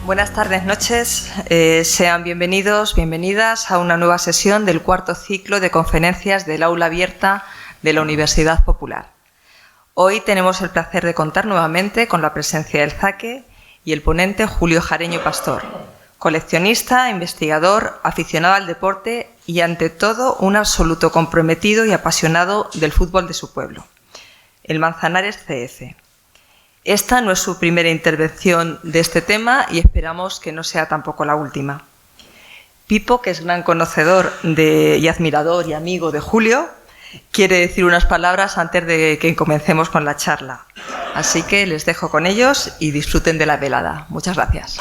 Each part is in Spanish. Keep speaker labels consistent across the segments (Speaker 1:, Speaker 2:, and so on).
Speaker 1: Buenas tardes, noches. Sean bienvenidos, bienvenidas a una nueva sesión del cuarto ciclo de conferencias del Aula Abierta de la Universidad Popular. Hoy tenemos el placer de contar nuevamente con la presencia del Zaque y el ponente Julio Jareño Pastor, coleccionista, investigador, aficionado al deporte y, ante todo, un absoluto comprometido y apasionado del fútbol de su pueblo, el Manzanares CF. Esta no es su primera intervención de este tema y esperamos que no sea tampoco la última. Pipo, que es gran conocedor y admirador y amigo de Julio, quiere decir unas palabras antes de que comencemos con la charla. Así que les dejo con ellos y disfruten de la velada. Muchas gracias.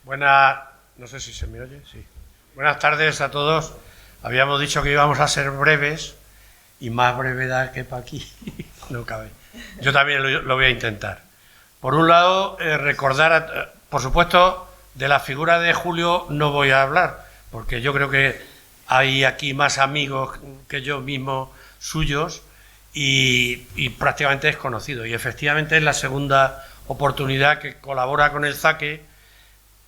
Speaker 2: Bueno, no sé si se me oye, sí. Buenas tardes a todos. Habíamos dicho que íbamos a ser breves y más brevedad que para aquí no cabe. Yo también lo voy a intentar. Por un lado, recordar, por supuesto, de la figura de Julio no voy a hablar, porque yo creo que hay aquí más amigos que yo mismo suyos y prácticamente desconocidos. Y efectivamente es la segunda oportunidad que colabora con el Zaque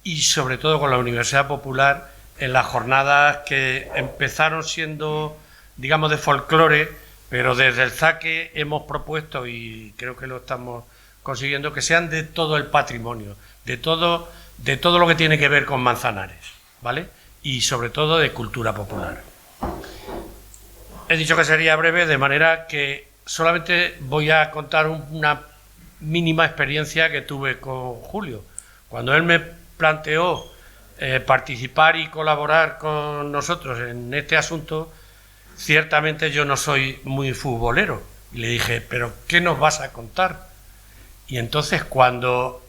Speaker 2: y sobre todo con la Universidad Popular en las jornadas que empezaron siendo, digamos, de folclore, pero desde el Zaque hemos propuesto, y creo que lo estamos consiguiendo, que sean de todo el patrimonio, de todo lo que tiene que ver con Manzanares, ¿vale? Y sobre todo de cultura popular. He dicho que sería breve, de manera que solamente voy a contar una mínima experiencia que tuve con Julio. Cuando él me planteó participar y colaborar con nosotros en este asunto, ciertamente yo no soy muy futbolero. Y le dije, ¿pero qué nos vas a contar? Y entonces, cuando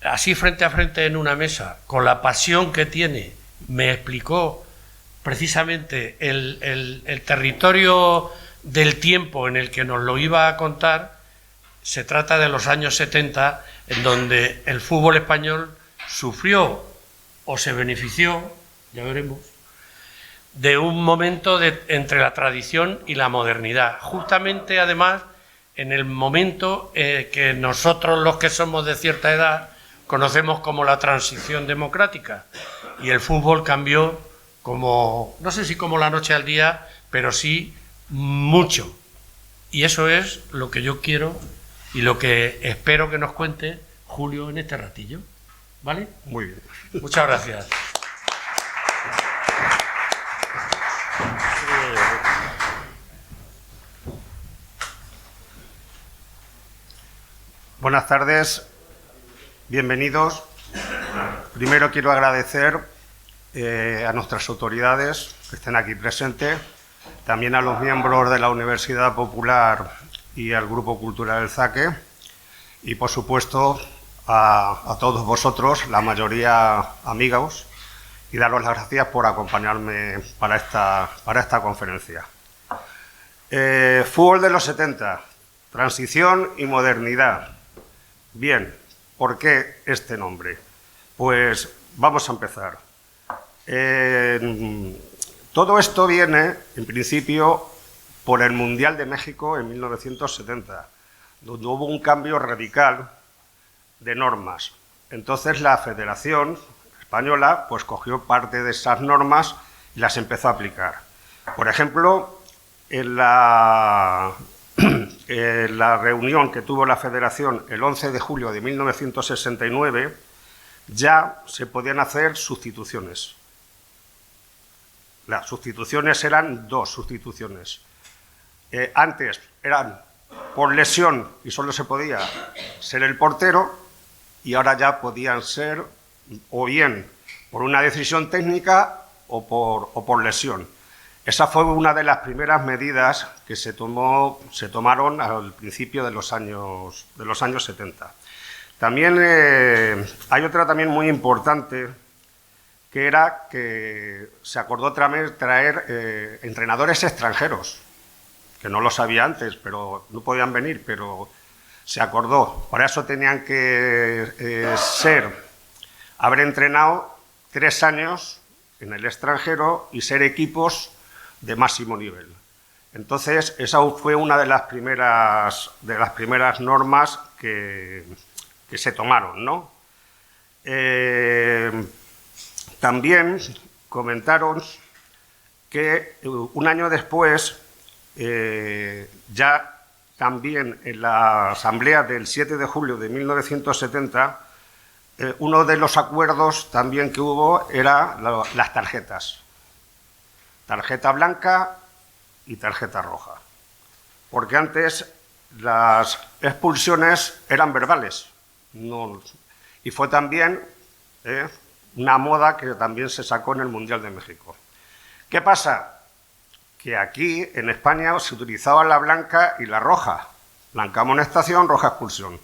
Speaker 2: así frente a frente en una mesa, con la pasión que tiene, me explicó precisamente el territorio del tiempo en el que nos lo iba a contar, se trata de los años 70, en donde el fútbol español sufrió o se benefició, ya veremos, de un momento entre la tradición y la modernidad. Justamente, además, en el momento que nosotros, los que somos de cierta edad, conocemos como la transición democrática. Y el fútbol cambió como, no sé si como la noche al día, pero sí mucho. Y eso es lo que yo quiero y lo que espero que nos cuente Julio en este ratillo. ¿Vale?
Speaker 3: Muy bien.
Speaker 2: Muchas gracias.
Speaker 3: Buenas tardes, bienvenidos. Primero quiero agradecer a nuestras autoridades que estén aquí presentes, también a los miembros de la Universidad Popular y al Grupo Cultural del Zaque, y por supuesto a todos vosotros, la mayoría amigos, y daros las gracias por acompañarme para esta conferencia. Fútbol de los 70, transición y modernidad. Bien, ¿por qué este nombre? Pues vamos a empezar. Todo esto viene, en principio, por el Mundial de México en 1970, donde hubo un cambio radical de normas. Entonces la Federación Española pues cogió parte de esas normas y las empezó a aplicar. Por ejemplo, en la reunión que tuvo la Federación el 11 de julio de 1969 ya se podían hacer sustituciones. Las sustituciones eran dos sustituciones. Antes eran por lesión y solo se podía ser el portero, y ahora ya podían ser o bien por una decisión técnica o por lesión. Esa fue una de las primeras medidas que se tomaron al principio de los años 70. También hay otra también muy importante, que era que se acordó traer entrenadores extranjeros, que no lo sabía antes, pero no podían venir, pero se acordó. Para eso tenían que haber entrenado 3 años en el extranjero y ser equipos de máximo nivel. Entonces, esa fue una de las primeras normas que se tomaron, ¿no? También comentaron que un año después, ya también en la asamblea del 7 de julio de 1970, uno de los acuerdos también que hubo era las tarjetas. Tarjeta blanca y tarjeta roja. Porque antes las expulsiones eran verbales. Y fue también una moda que también se sacó en el Mundial de México. ¿Qué pasa? Que aquí, en España, se utilizaba la blanca y la roja. Blanca amonestación, roja expulsión.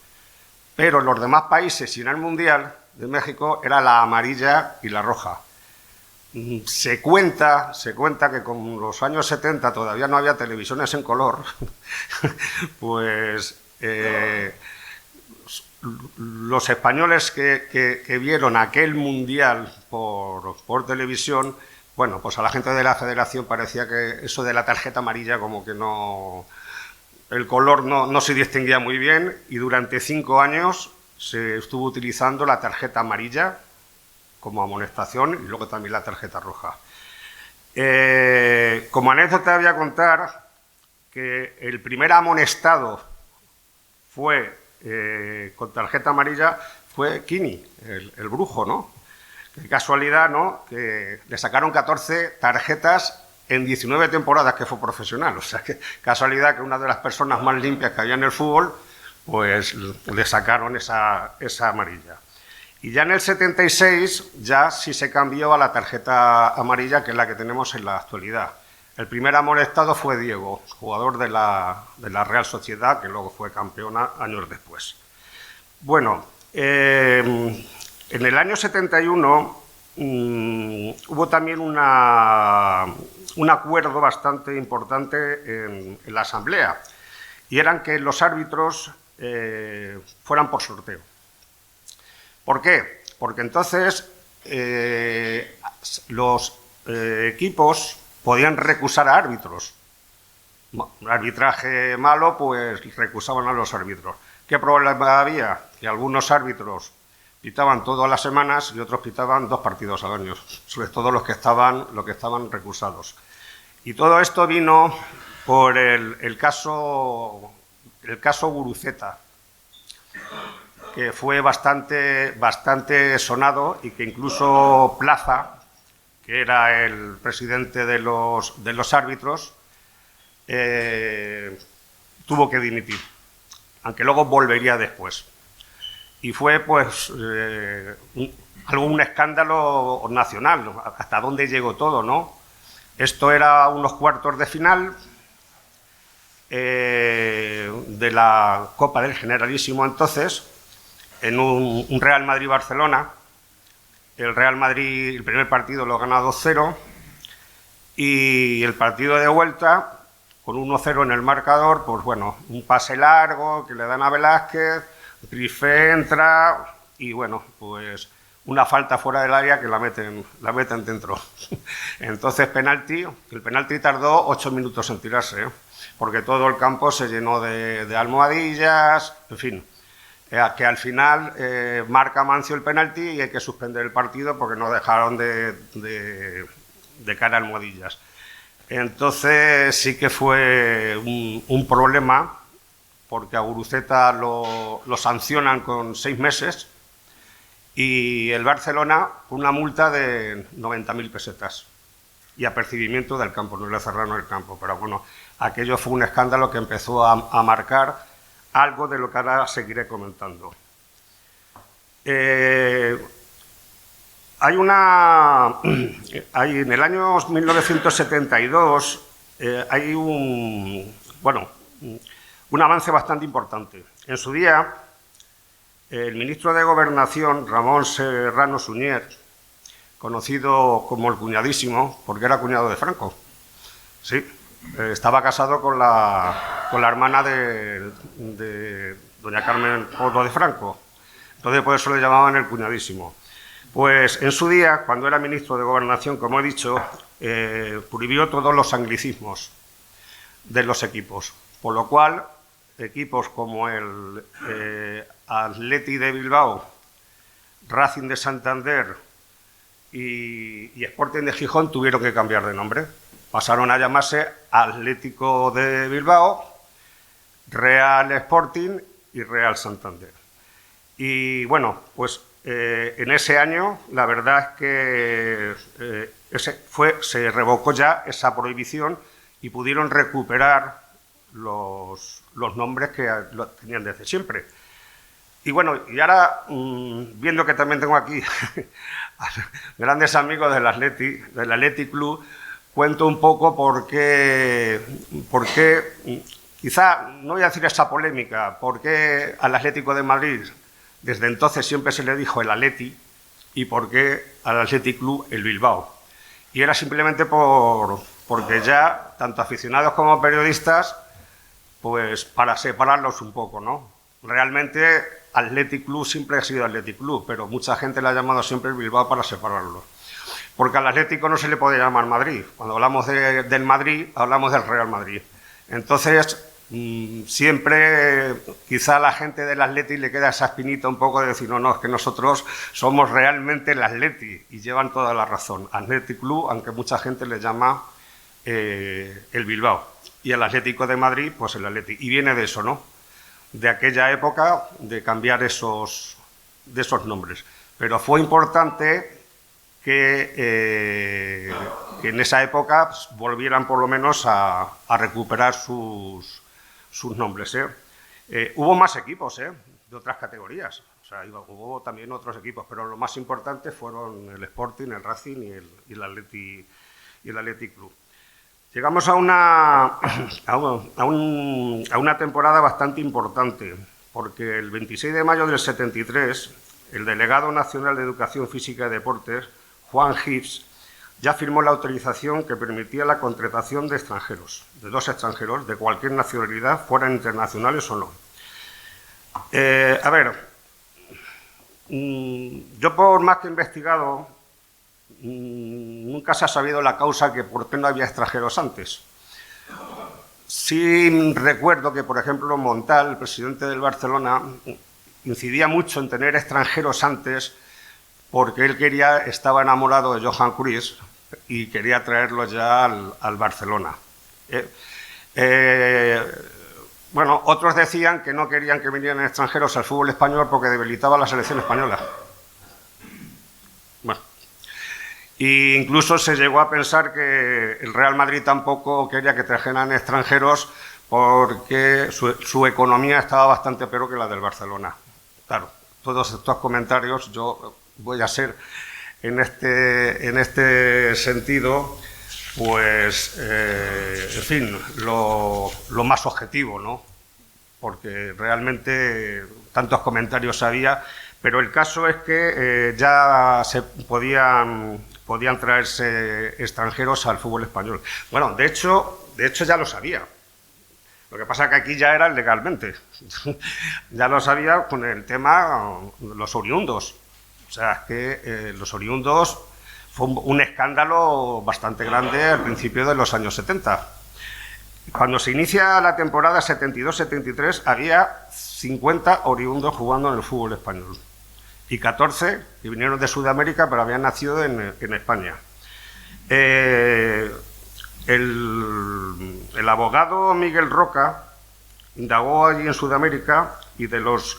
Speaker 3: Pero en los demás países y en el Mundial de México era la amarilla y la roja. Se cuenta que con los años 70 todavía no había televisiones en color, pues los españoles que vieron aquel Mundial por televisión, bueno, pues a la gente de la Federación parecía que eso de la tarjeta amarilla como que no... El color no se distinguía muy bien y durante 5 años se estuvo utilizando la tarjeta amarilla como amonestación y luego también la tarjeta roja. Como anécdota voy a contar que el primer amonestado fue con tarjeta amarilla fue Kini, el brujo, ¿no? Qué casualidad, ¿no? Que le sacaron 14 tarjetas en 19 temporadas que fue profesional. O sea, que casualidad que una de las personas más limpias que había en el fútbol, pues le sacaron esa amarilla. Y ya en el 76 ya sí se cambió a la tarjeta amarilla, que es la que tenemos en la actualidad. El primer amonestado fue Diego, jugador de la Real Sociedad, que luego fue campeona años después. Bueno, en el año 71 hubo también un acuerdo bastante importante en la Asamblea, y eran que los árbitros fueran por sorteo. ¿Por qué? Porque entonces los equipos podían recusar a árbitros. Un arbitraje malo, pues recusaban a los árbitros. ¿Qué problema había? Que algunos árbitros pitaban todas las semanas y otros pitaban 2 partidos al año, sobre todo los que estaban recusados. Y todo esto vino por el caso Guruceta, que fue bastante sonado y que incluso Plaza, que era el presidente de los árbitros, tuvo que dimitir, aunque luego volvería después. Y fue pues un escándalo nacional, hasta dónde llegó todo, ¿no? Esto era unos cuartos de final de la Copa del Generalísimo entonces, en un Real Madrid-Barcelona. El Real Madrid, el primer partido lo gana 2-0 y el partido de vuelta, con 1-0 en el marcador, pues bueno, un pase largo que le dan a Velázquez, Grifé entra y bueno, pues una falta fuera del área que la meten dentro. Entonces penalti, el penalti tardó 8 minutos en tirarse, porque todo el campo se llenó de almohadillas, en fin. Que al final marca Mancio el penalti y hay que suspender el partido porque no dejaron de cara almohadillas. Entonces sí que fue un problema, porque a Guruceta lo sancionan con 6 meses y el Barcelona con una multa de 90.000 pesetas y apercibimiento del campo, no le cerraron el campo. Pero bueno, aquello fue un escándalo que empezó a marcar algo de lo que ahora seguiré comentando. Hay en el año 1972 hay un avance bastante importante. En su día, el ministro de Gobernación, Ramón Serrano Suñer, conocido como el cuñadísimo, porque era cuñado de Franco, sí, estaba casado con la hermana de doña Carmen Porro de Franco. Entonces, por eso le llamaban el cuñadísimo. Pues en su día, cuando era ministro de Gobernación, como he dicho, prohibió todos los anglicismos. de los equipos. Por lo cual, equipos como el Athletic de Bilbao, Racing de Santander y Sporting de Gijón tuvieron que cambiar de nombre. Pasaron a llamarse Atlético de Bilbao, Real Sporting y Real Santander. Y bueno, pues en ese año la verdad es que se revocó ya esa prohibición y pudieron recuperar los nombres que tenían desde siempre. Y bueno, y ahora, viendo que también tengo aquí grandes amigos del Athletic Club, cuento un poco por qué, quizá, no voy a decir esa polémica, por qué al Atlético de Madrid desde entonces siempre se le dijo el Atleti y por qué al Athletic Club el Bilbao. Y era simplemente porque ya, tanto aficionados como periodistas, pues para separarlos un poco, ¿no? Realmente Athletic Club siempre ha sido Athletic Club, pero mucha gente le ha llamado siempre el Bilbao para separarlo. Porque al Atlético no se le puede llamar Madrid. Cuando hablamos del Madrid, hablamos del Real Madrid. Entonces, siempre quizá a la gente del Atleti le queda esa espinita un poco de decir, no, es que nosotros somos realmente el Atleti, y llevan toda la razón. Athletic Club, aunque mucha gente le llama el Bilbao. Y el Atlético de Madrid, pues el Atleti. Y viene de eso, ¿no? De aquella época, de cambiar esos nombres. Pero fue importante que en esa época pues, volvieran por lo menos a recuperar sus nombres. Hubo más equipos de otras categorías, o sea, hubo también otros equipos, pero lo más importante fueron el Sporting, el Racing y el Athletic Club. Llegamos a una temporada bastante importante, porque el 26 de mayo del 73, el delegado nacional de Educación Física y Deportes, Juan Gibbs, ya firmó la autorización que permitía la contratación de extranjeros, de 2 extranjeros, de cualquier nacionalidad, fueran internacionales o no. A ver, yo por más que he investigado, nunca se ha sabido la causa que por qué no había extranjeros antes. Sí recuerdo que, por ejemplo, Montal, el presidente del Barcelona, incidía mucho en tener extranjeros antes porque él estaba enamorado de Johan Cruyff y quería traerlo ya al Barcelona. Bueno, otros decían que no querían que vinieran extranjeros al fútbol español porque debilitaba la selección española. Bueno, e incluso se llegó a pensar que el Real Madrid tampoco quería que trajeran extranjeros porque su economía estaba bastante peor que la del Barcelona. Claro, todos estos comentarios yo voy a ser en este sentido, pues, en fin, lo más objetivo, ¿no? Porque realmente tantos comentarios había, pero el caso es que ya se podían traerse extranjeros al fútbol español. Bueno, de hecho ya lo sabía. Lo que pasa es que aquí ya era legalmente. Ya lo sabía con el tema de los oriundos. O sea, que los oriundos fue un escándalo bastante grande al principio de los años 70. Cuando se inicia la temporada 72-73 había 50 oriundos jugando en el fútbol español y 14 que vinieron de Sudamérica pero habían nacido en España. El abogado Miguel Roca indagó allí en Sudamérica y de los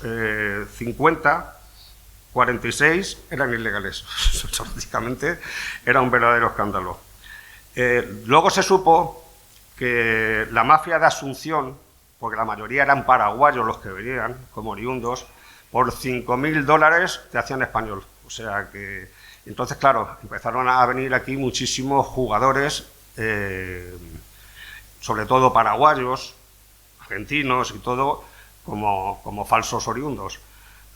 Speaker 3: 50, 46 eran ilegales. Prácticamente era un verdadero escándalo. Luego se supo que la mafia de Asunción, porque la mayoría eran paraguayos los que venían como oriundos, por $5.000 te hacían español. O sea que, entonces, claro, empezaron a venir aquí muchísimos jugadores, sobre todo paraguayos, argentinos y todo, como falsos oriundos.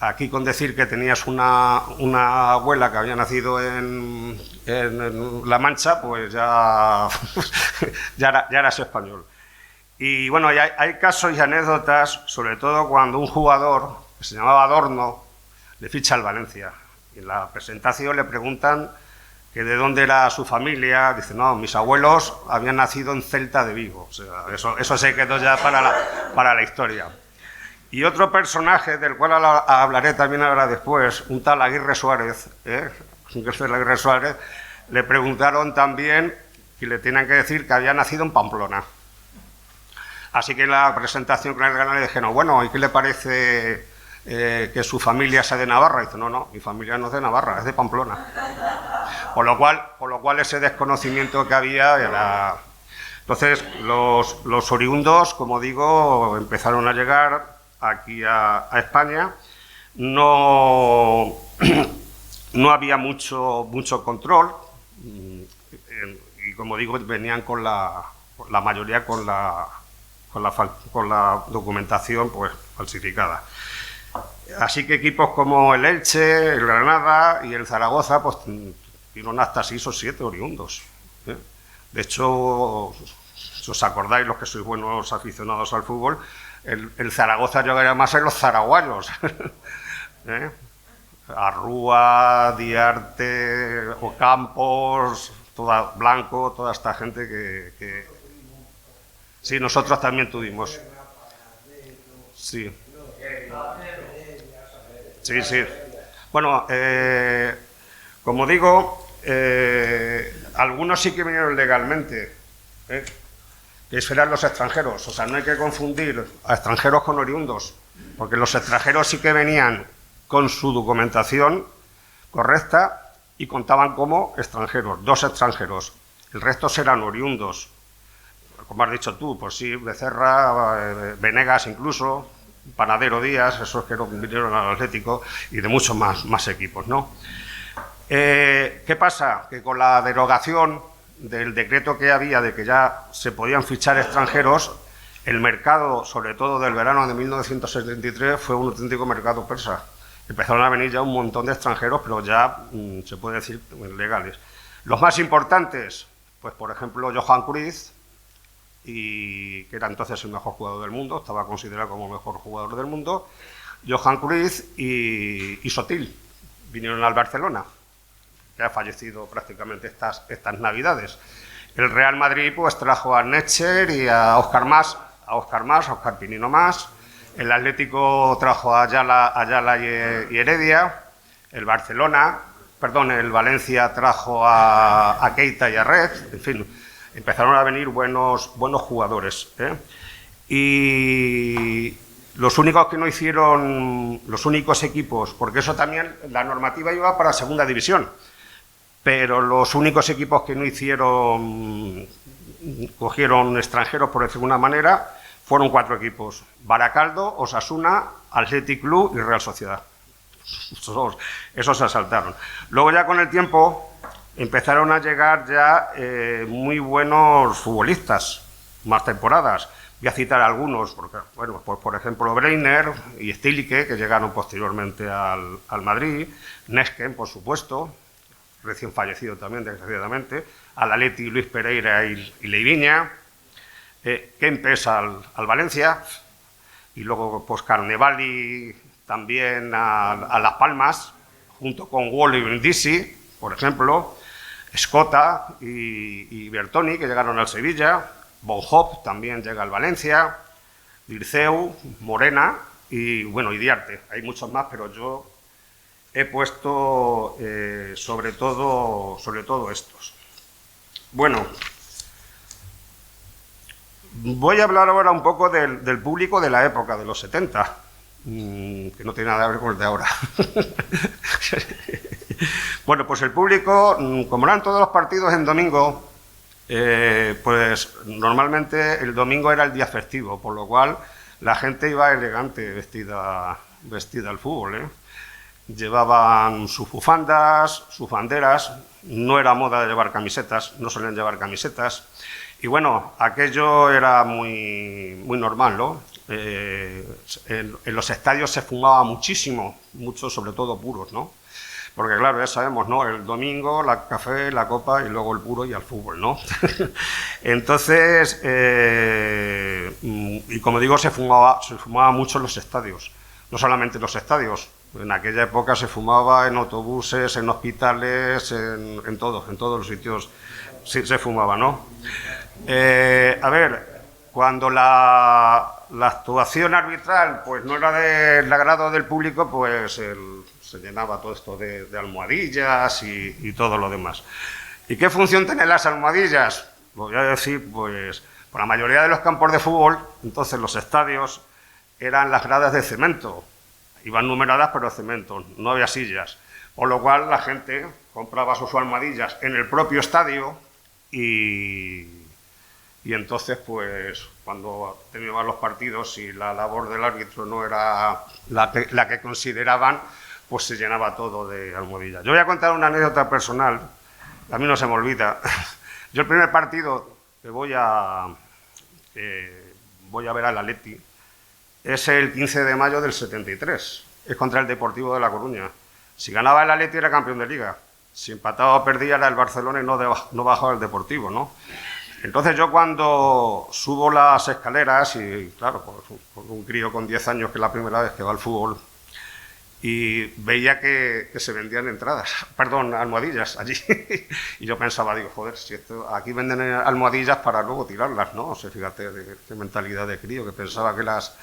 Speaker 3: Aquí con decir que tenías una abuela que había nacido en La Mancha, pues ya eras español. Y bueno, hay casos y anécdotas, sobre todo cuando un jugador, que se llamaba Adorno, le ficha al Valencia. Y en la presentación le preguntan que de dónde era su familia. Dice, no, mis abuelos habían nacido en Celta de Vigo. O sea, eso se quedó ya para la historia. Y otro personaje, del cual hablaré también ahora después, un tal Aguirre Suárez, Aguirre Suárez, le preguntaron también y le tenían que decir que había nacido en Pamplona. Así que en la presentación con el canal le dijeron, bueno, ¿y qué le parece que su familia sea de Navarra? Y dice, no, mi familia no es de Navarra, es de Pamplona. Por lo cual ese desconocimiento que había era... Entonces, los oriundos, como digo, empezaron a llegar aquí a España. No había mucho control y, como digo, venían con la mayoría con la documentación pues falsificada. Así que equipos como el Elche, el Granada y el Zaragoza pues tuvieron hasta 6 o 7 oriundos. De hecho, si os acordáis, los que sois buenos aficionados al fútbol, el Zaragoza llegaría más en los zaraguayos. Arrúa, Diarte, Ocampos, Blanco, toda esta gente que... Sí, nosotros también tuvimos. Sí. Sí. Bueno, como digo, algunos sí que vinieron legalmente, que eran los extranjeros. O sea, no hay que confundir a extranjeros con oriundos, porque los extranjeros sí que venían con su documentación correcta y contaban como extranjeros, 2 extranjeros. El resto eran oriundos. Como has dicho tú, pues sí, Becerra, Venegas incluso, Panadero Díaz, esos que vinieron al Atlético, y de muchos más equipos, ¿no? ¿Qué pasa? Que con la derogación del decreto que había de que ya se podían fichar extranjeros, el mercado, sobre todo del verano de 1973, fue un auténtico mercado persa. Empezaron a venir ya un montón de extranjeros, pero ya se puede decir legales. Los más importantes, pues por ejemplo, Johan Cruyff, y que era entonces el mejor jugador del mundo, estaba considerado como el mejor jugador del mundo, Johan Cruyff y Sotil vinieron al Barcelona, que ha fallecido prácticamente estas Navidades. El Real Madrid pues trajo a Netcher y a Óscar Pinino Mas. El Atlético trajo a Ayala y Heredia. El Valencia trajo a Keita y a Red. En fin, empezaron a venir buenos jugadores. Y los únicos que no hicieron, los únicos equipos, porque eso también, la normativa iba para segunda división, pero los únicos equipos que no cogieron extranjeros, por decirlo de alguna manera, fueron 4 equipos: Baracaldo, Osasuna, Athletic Club y Real Sociedad. Esos se saltaron. Luego ya con el tiempo empezaron a llegar ya muy buenos futbolistas, más temporadas. Voy a citar algunos, porque, bueno, pues, por ejemplo, Breiner y Stilike, que llegaron posteriormente al Madrid, Nesken, por supuesto, recién fallecido también, desgraciadamente, al Atleti, Luis Pereira y Leiviña, Kempes al Valencia, y luego pues Carnevali también a Las Palmas, junto con Wall y Brindisi, por ejemplo, Escota y Bertoni, que llegaron al Sevilla, Von Hop también llega al Valencia, Dirceu, Morena y Diarte. Hay muchos más, pero yo he puesto sobre todo estos. Bueno, voy a hablar ahora un poco del público de la época, de los 70, que no tiene nada que ver con el de ahora. Bueno, pues el público, como eran todos los partidos en domingo, pues normalmente el domingo era el día festivo, por lo cual la gente iba elegante, vestida al fútbol, Llevaban sus bufandas, sus banderas, no era moda de llevar camisetas, no solían llevar camisetas, y bueno, aquello era muy normal, ¿no? En los estadios se fumaba muchísimo, mucho, sobre todo puros, ¿no? Porque claro, ya sabemos, ¿no? El domingo, la café, la copa y luego el puro y al fútbol, ¿no? Entonces, y como digo, se fumaba mucho en los estadios. No solamente en los estadios, En aquella época se fumaba en autobuses, en hospitales, en todos los sitios se fumaba, ¿no? A ver, cuando la actuación arbitral pues no era del agrado del público, pues se llenaba todo esto de almohadillas y todo lo demás. ¿Y qué función tienen las almohadillas? Voy a decir, pues, por la mayoría de los campos de fútbol, entonces los estadios eran las gradas de cemento. Iban numeradas, pero de cemento, no había sillas. Por lo cual la gente compraba sus almohadillas en el propio estadio y entonces, pues, cuando terminaban los partidos y la labor del árbitro no era la que consideraban, pues se llenaba todo de almohadillas. Yo voy a contar una anécdota personal, a mí no se me olvida. Yo el primer partido que voy a ver al Atleti es el 15 de mayo del 73, es contra el Deportivo de La Coruña. Si ganaba el Atleti era campeón de Liga, si empataba o perdía era el Barcelona y no bajaba el Deportivo, ¿no? Entonces yo cuando subo las escaleras, y claro, por un crío con 10 años que es la primera vez que va al fútbol, y veía que se vendían almohadillas allí. Y yo pensaba, digo, joder, si aquí venden almohadillas para luego tirarlas, ¿no? O sea, fíjate qué mentalidad de crío, que pensaba que las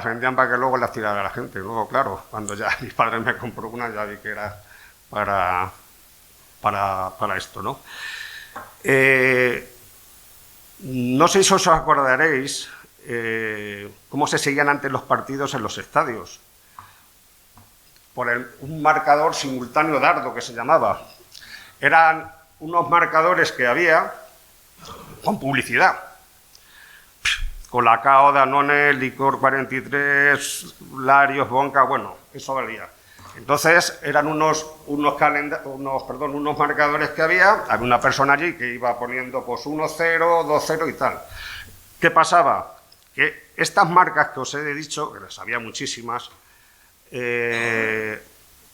Speaker 3: vendían para que luego las tirara la gente. Luego, claro, cuando ya mi padre me compró una, ya vi que era para esto, ¿no? No sé si os acordaréis cómo se seguían antes los partidos en los estadios. Por un marcador simultáneo dardo que se llamaba. Eran unos marcadores que había con publicidad. Colacao, Danone, Licor 43, Larios, Bonca, bueno, eso valía. Entonces eran unos marcadores que había una persona allí que iba poniendo pues 1-0, 2-0 y tal. ¿Qué pasaba? Que estas marcas que os he dicho, que las había muchísimas,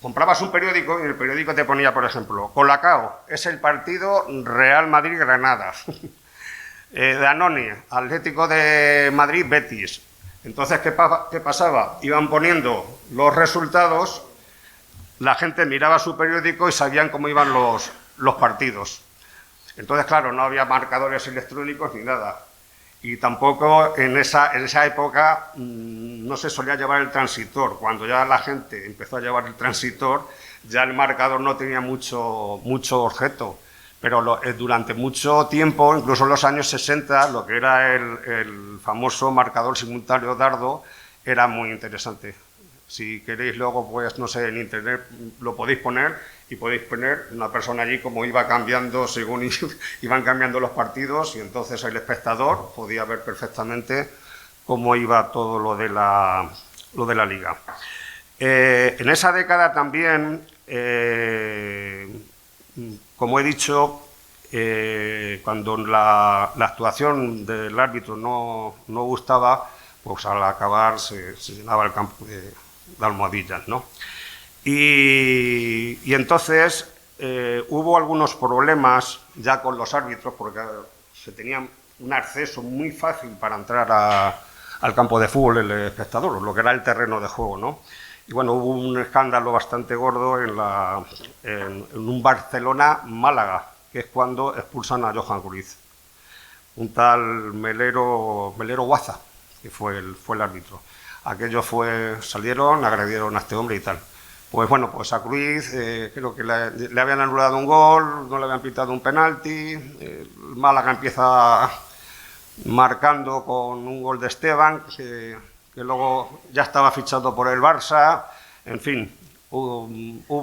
Speaker 3: comprabas un periódico y en el periódico te ponía, por ejemplo, Colacao, es el partido Real Madrid-Granada. Danone, Atlético de Madrid-Betis. Entonces, ¿qué pasaba? Iban poniendo los resultados, la gente miraba su periódico y sabían cómo iban los partidos. Entonces, claro, no había marcadores electrónicos ni nada. Y tampoco en esa época no se solía llevar el transitor. Cuando ya la gente empezó a llevar el transitor, ya el marcador no tenía mucho objeto. Pero durante mucho tiempo, incluso en los años 60, lo que era el famoso marcador simultáneo dardo era muy interesante. Si queréis luego, pues no sé, en internet lo podéis poner y podéis poner una persona allí como iba cambiando según iban cambiando los partidos, y entonces el espectador podía ver perfectamente cómo iba todo lo de la liga. En esa década también, como he dicho, cuando la actuación del árbitro no gustaba, pues al acabar se llenaba el campo de almohadillas, ¿no? Y entonces hubo algunos problemas ya con los árbitros, porque se tenía un acceso muy fácil para entrar al campo de fútbol el espectador, lo que era el terreno de juego, ¿no? Y bueno, hubo un escándalo bastante gordo en un Barcelona-Málaga, que es cuando expulsan a Johan Cruyff. Un tal Melero Guaza, que fue el árbitro. Aquello salieron, agredieron a este hombre y tal. Pues bueno, pues a Cruyff creo que le habían anulado un gol, no le habían pitado un penalti, el Málaga empieza marcando con un gol de Esteban, que luego ya estaba fichado por el Barça, en fin, hubo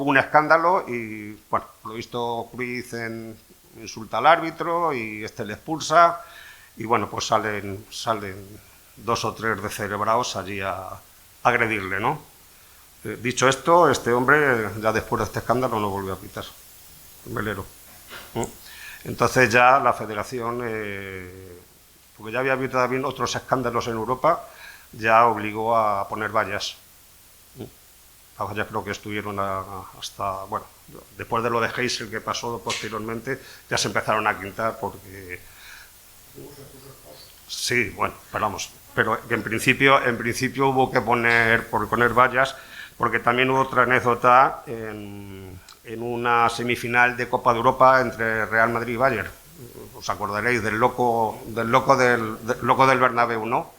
Speaker 3: un escándalo y, bueno, por lo visto Cruyff insulta al árbitro y este le expulsa y, bueno, pues salen 2 o 3 descerebrados allí a agredirle, ¿no? Dicho esto, este hombre, ya después de este escándalo, no volvió a pitar, el Melero. Entonces ya la federación, porque ya había habido también otros escándalos en Europa, ya obligó a poner vallas. Las vallas creo que estuvieron hasta, bueno, después de lo de Heysel que pasó posteriormente, ya se empezaron a quitar porque... Sí, bueno, pero que en principio hubo que poner vallas, porque también hubo otra anécdota en una semifinal de Copa de Europa entre Real Madrid y Bayern. Os acordaréis del loco del Bernabéu, ¿no?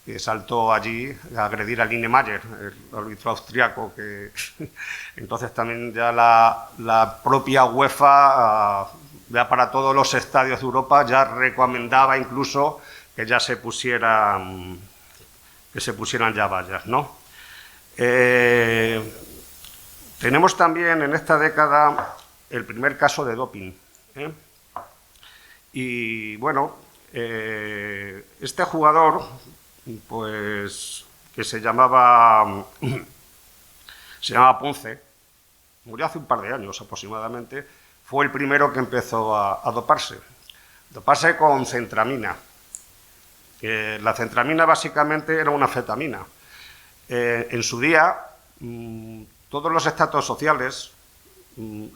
Speaker 3: Que saltó allí a agredir a Linemeyer, el árbitro austriaco, que entonces también ya la propia UEFA, ya para todos los estadios de Europa, ya recomendaba incluso que ya se pusieran ya vallas, ¿no? Tenemos también en esta década el primer caso de doping, y bueno, este jugador, pues, que se llamaba Ponce, murió hace un par de años aproximadamente, fue el primero que empezó a doparse con centramina. La centramina básicamente era una anfetamina. En su día, todos los estratos sociales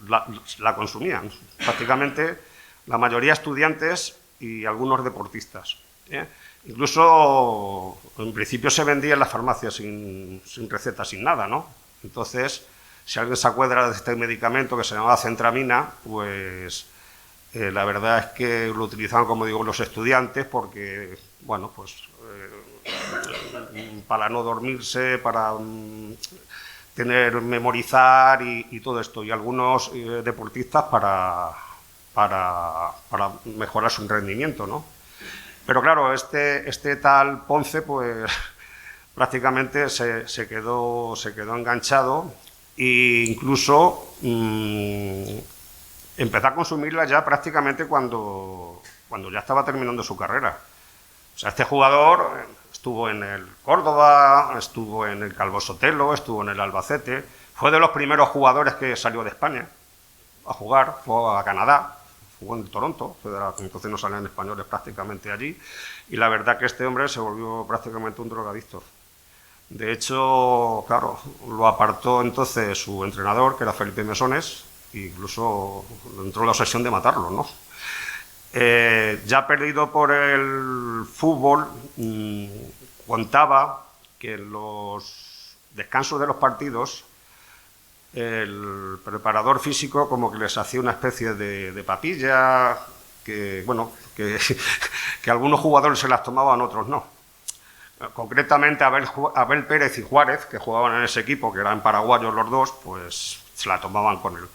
Speaker 3: la consumían, prácticamente la mayoría estudiantes y algunos deportistas. Incluso en principio se vendía en las farmacias sin receta, sin nada, ¿no? Entonces, si alguien se acuerda de este medicamento que se llamaba centramina, pues la verdad es que lo utilizaban, como digo, los estudiantes porque, bueno, pues para no dormirse, para memorizar y todo esto, y algunos deportistas para mejorar su rendimiento, ¿no? Pero claro, este tal Ponce, pues prácticamente se quedó enganchado e incluso empezó a consumirla ya prácticamente cuando ya estaba terminando su carrera. O sea, este jugador estuvo en el Córdoba, estuvo en el Calvo Sotelo, estuvo en el Albacete, fue de los primeros jugadores que salió de España a jugar, fue a Canadá, jugó en Toronto, entonces no salían españoles prácticamente allí, y la verdad que este hombre se volvió prácticamente un drogadicto. De hecho, claro, lo apartó entonces su entrenador, que era Felipe Mesones, e incluso entró en la obsesión de matarlo, ¿no? Ya perdido por el fútbol, contaba que en los descansos de los partidos el preparador físico como que les hacía una especie de papilla que, bueno, que algunos jugadores se las tomaban, otros no. Concretamente Abel Pérez y Juárez, que jugaban en ese equipo, que eran paraguayos los dos, pues se la tomaban con él.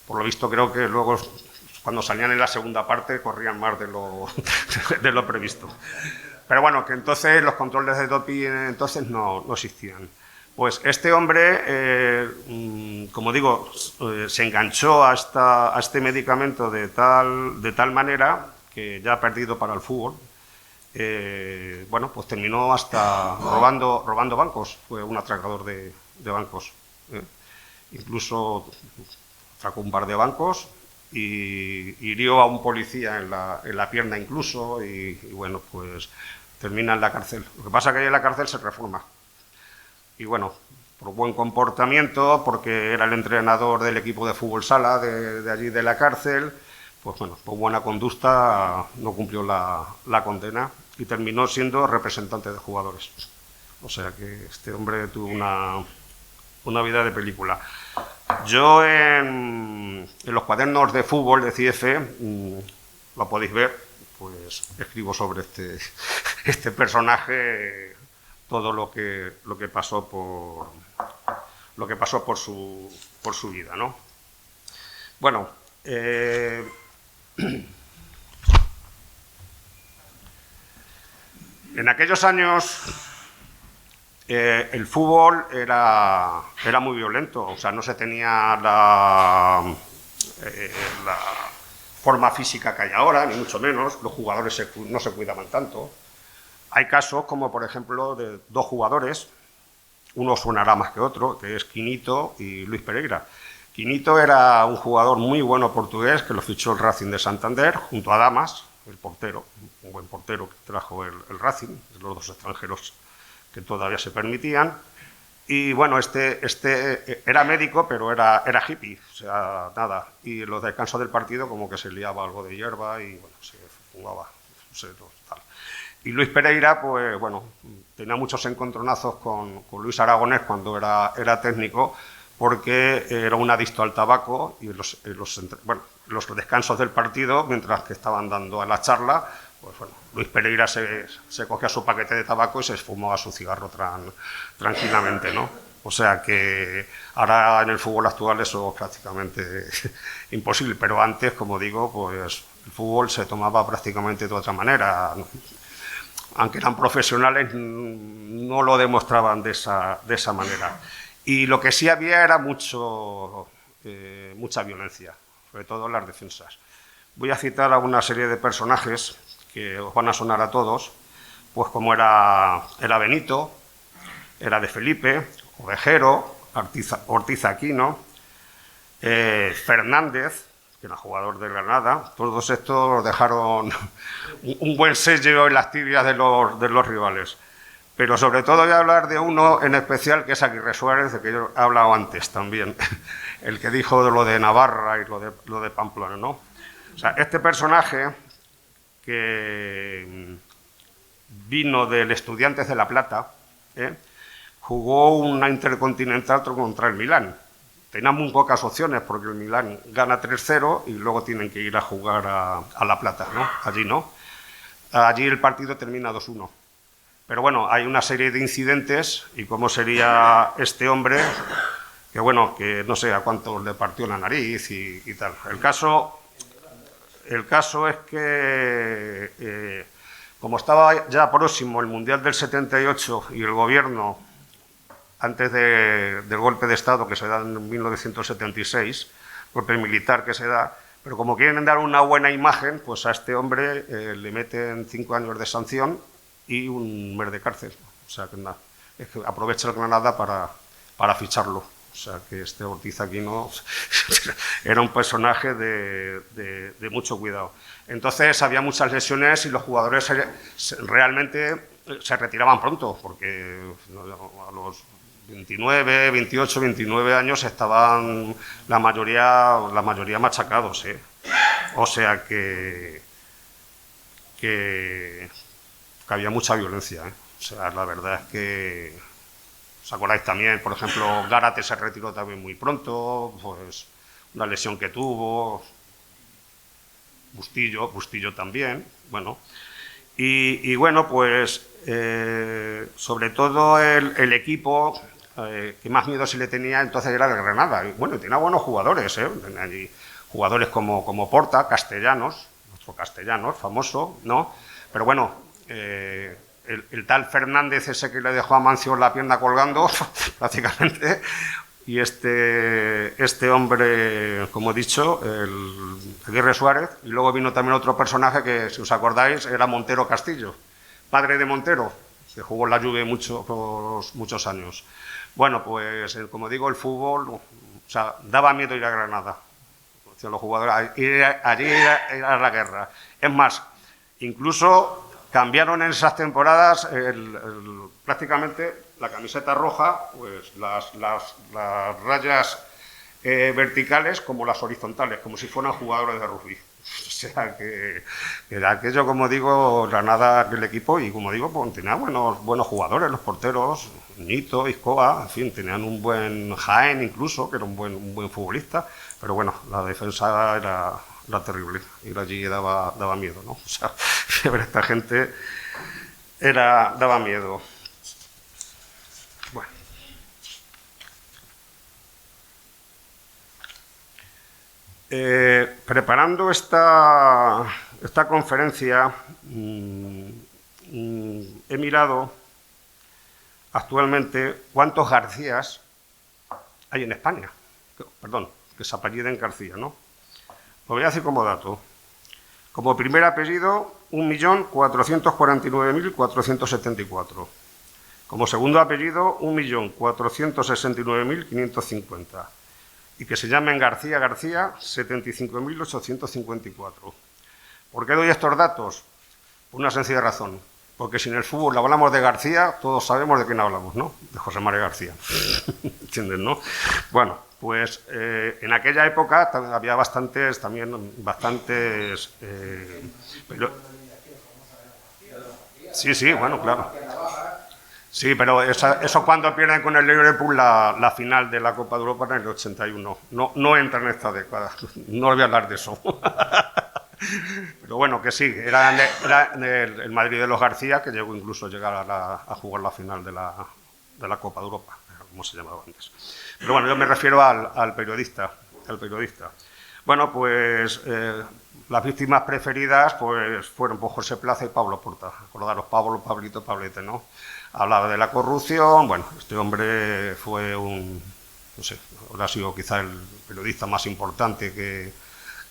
Speaker 3: Por lo visto creo que luego, cuando salían en la segunda parte, corrían más de lo previsto. Pero bueno, que entonces los controles de doping entonces no existían. Pues este hombre, como digo, se enganchó a este medicamento de tal manera que ya ha perdido para el fútbol. Bueno, pues terminó hasta robando bancos, fue un atracador de bancos. Incluso sacó un par de bancos y hirió a un policía en la pierna incluso, y bueno, pues termina en la cárcel. Lo que pasa es que ahí en la cárcel se reforma. Y bueno, por buen comportamiento, porque era el entrenador del equipo de fútbol sala de allí de la cárcel, pues bueno, por buena conducta no cumplió la condena y terminó siendo representante de jugadores. O sea que este hombre tuvo una vida de película. Yo en los cuadernos de fútbol de CIEFE, lo podéis ver, pues escribo sobre este personaje todo lo que pasó por su vida, ¿no? Bueno, en aquellos años el fútbol era muy violento, o sea, no se tenía la forma física que hay ahora, ni mucho menos, los jugadores no se cuidaban tanto. Hay casos como, por ejemplo, de dos jugadores, uno sonará más que otro, que es Quinito y Luis Pereira. Quinito era un jugador muy bueno portugués que lo fichó el Racing de Santander, junto a Damas, el portero, un buen portero que trajo el Racing, los dos extranjeros que todavía se permitían. Y bueno, este era médico, pero era hippie, o sea, nada. Y los descansos del partido como que se liaba algo de hierba y bueno, se fumaba, no sé, tal. Y Luis Pereira, pues bueno, tenía muchos encontronazos con Luis Aragonés cuando era técnico, porque era un adicto al tabaco y los descansos del partido, mientras que estaban dando a la charla, pues bueno, Luis Pereira se cogía su paquete de tabaco y se fumaba su cigarro tranquilamente, ¿no? O sea que ahora en el fútbol actual eso es prácticamente imposible, pero antes, como digo, pues el fútbol se tomaba prácticamente de otra manera. Aunque eran profesionales, no lo demostraban de esa manera. Y lo que sí había era mucha violencia, sobre todo en las defensas. Voy a citar a una serie de personajes que os van a sonar a todos, pues como era Benito, era de Felipe, Ovejero, Ortiz Aquino, Fernández, que era jugador de Granada. Todos estos dejaron un buen sello en las tibias de los rivales. Pero sobre todo voy a hablar de uno en especial, que es Aguirre Suárez, de que yo he hablado antes también, el que dijo lo de Navarra y lo de Pamplona, ¿no? O sea, este personaje que vino del Estudiantes de La Plata, jugó una Intercontinental contra el Milán. Tenía muy pocas opciones porque el Milán gana 3-0 y luego tienen que ir a jugar a La Plata, ¿no? Allí no. Allí el partido termina 2-1. Pero bueno, hay una serie de incidentes y cómo sería este hombre, que bueno, que no sé a cuántos le partió la nariz y tal. El caso es que, como estaba ya próximo el Mundial del 78 y el gobierno, antes del golpe de Estado que se da en 1976, golpe militar que se da, pero como quieren dar una buena imagen, pues a este hombre le meten 5 años de sanción y un mes de cárcel. O sea que nada, es que aprovecha el Granada para ficharlo. O sea que este Ortiz Aquino era un personaje de mucho cuidado. Entonces había muchas lesiones y los jugadores realmente se retiraban pronto, porque a los 29, 28, 29 años estaban la mayoría machacados, ¿eh? O sea que había mucha violencia, ¿eh? O sea, la verdad es que, ¿os acordáis también? Por ejemplo, Gárate se retiró también muy pronto, pues una lesión que tuvo, Bustillo también, bueno. Y bueno, pues sobre todo el equipo que más miedo se le tenía entonces era el Granada. Y bueno, tenía buenos jugadores, tenía allí jugadores como Porta, nuestro Castellanos, famoso, ¿no? Pero bueno, el tal Fernández ese que le dejó a Mancio la pierna colgando, prácticamente, y este hombre, como he dicho, el Aguirre Suárez, y luego vino también otro personaje que, si os acordáis, era Montero Castillo, padre de Montero, que jugó en la Juve muchos años. Bueno, pues, como digo, el fútbol, o sea, daba miedo ir a Granada. Los jugadores, allí era la guerra. Es más, incluso cambiaron en esas temporadas prácticamente la camiseta roja, pues las rayas verticales como las horizontales, como si fueran jugadores de rugby. O sea que aquello, como digo, Granada del equipo, y como digo, pues tenía buenos jugadores, los porteros, Nito, Iscoa, en fin, tenían un buen Jaén incluso, que era un buen futbolista, pero bueno, la defensa era terrible, ir allí daba miedo, ¿no? O sea, ver a esta gente daba miedo. Bueno. Preparando esta conferencia, he mirado actualmente cuántos Garcías hay en España. Perdón, que se apelliden García, ¿no? Lo voy a decir como dato. Como primer apellido, 1.449.474. Como segundo apellido, 1.469.550. Y que se llamen García, 75.854. ¿Por qué doy estos datos? Por una sencilla razón. Porque si en el fútbol hablamos de García, todos sabemos de quién hablamos, ¿no? De José María García. ¿Entienden, no? Bueno, pues en aquella época había bastantes. Sí, sí, bueno, claro. Sí, pero eso cuando pierden con el Liverpool la final de la Copa de Europa en el 81. No entra en esta década. No voy a hablar de eso. Pero bueno, que sí, era el Madrid de los García, que llegó incluso a llegar a jugar la final de la Copa de Europa, como se llamaba antes. Pero bueno, yo me refiero al periodista. Bueno, pues las víctimas preferidas pues fueron pues, José Plaza y Pablo Porta. Acordaros, Pablito, Pablete, ¿no? Hablaba de la corrupción. Bueno, este hombre fue no sé, ha sido quizá el periodista más importante que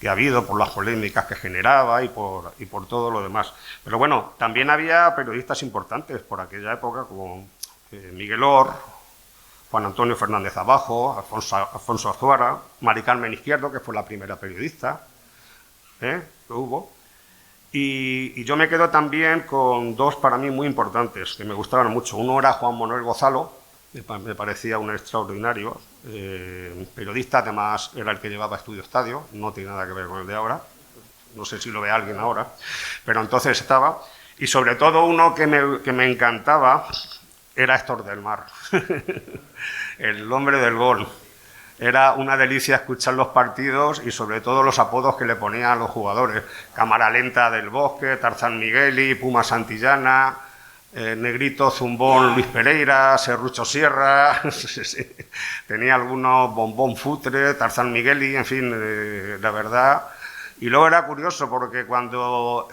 Speaker 3: ha habido por las polémicas que generaba y por todo lo demás. Pero bueno, también había periodistas importantes por aquella época, como Miguel Or, Juan Antonio Fernández Abajo, Alfonso Azuara, Mari Carmen Izquierdo, que fue la primera periodista que hubo. Y yo me quedo también con dos para mí muy importantes, que me gustaban mucho. Uno era Juan Manuel Gozalo, me parecía un extraordinario periodista, además era el que llevaba Estudio Estadio, no tiene nada que ver con el de ahora, no sé si lo ve alguien ahora, pero entonces estaba. Y sobre todo uno que me encantaba era Héctor del Mar, el hombre del gol. Era una delicia escuchar los partidos y sobre todo los apodos que le ponían a los jugadores. Cámara Lenta del Bosque, Tarzán Migueli, Puma Santillana, Negrito Zumbón Luis Pereira, Serrucho Sierra, tenía algunos Bombón Futre, Tarzán Migueli, en fin, la verdad. Y luego era curioso porque cuando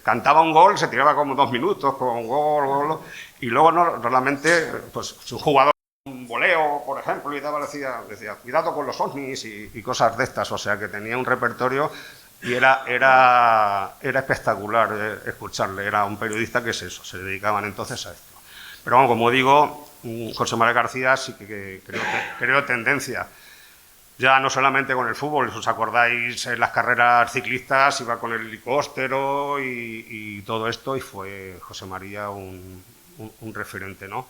Speaker 3: cantaba un gol se tiraba como 2 minutos con gol, y luego no, realmente pues su jugador un voleo, por ejemplo, y decía cuidado con los ovnis y cosas de estas, o sea que tenía un repertorio y era espectacular escucharle. Era un periodista que es eso, se dedicaban entonces a esto. Pero bueno, como digo, José María García sí que creó tendencia. Ya no solamente con el fútbol, si os acordáis, en las carreras ciclistas iba con el helicóptero y todo esto, y fue José María un referente, ¿no?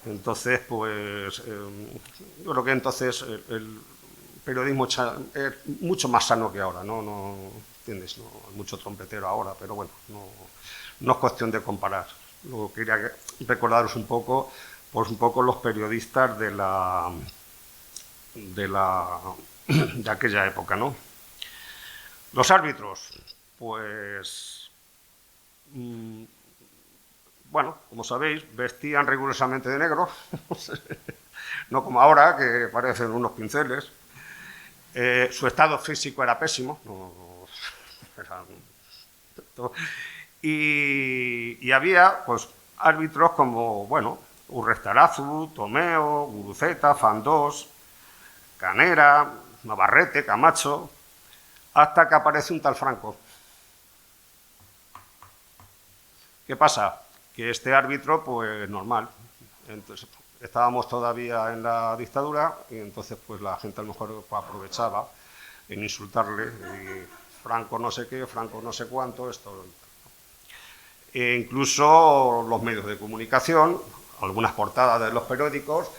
Speaker 3: Entonces, pues, yo creo que entonces el periodismo es mucho más sano que ahora, ¿no? ¿Entiendes? No, hay mucho trompetero ahora, pero bueno, no es cuestión de comparar. Luego quería recordaros un poco los periodistas de aquella época, ¿no? Los árbitros, pues, bueno, como sabéis, vestían rigurosamente de negro, no como ahora, que parecen unos pinceles. Su estado físico era pésimo, y había pues árbitros como, bueno, Urrestarazu, Tomeo, Guruceta, Fandós, Canera, Navarrete, Camacho, hasta que aparece un tal Franco. ¿Qué pasa? Que este árbitro, pues normal, entonces estábamos todavía en la dictadura y entonces pues la gente a lo mejor aprovechaba en insultarle, y Franco no sé qué, Franco no sé cuánto, esto. E incluso los medios de comunicación, algunas portadas de los periódicos,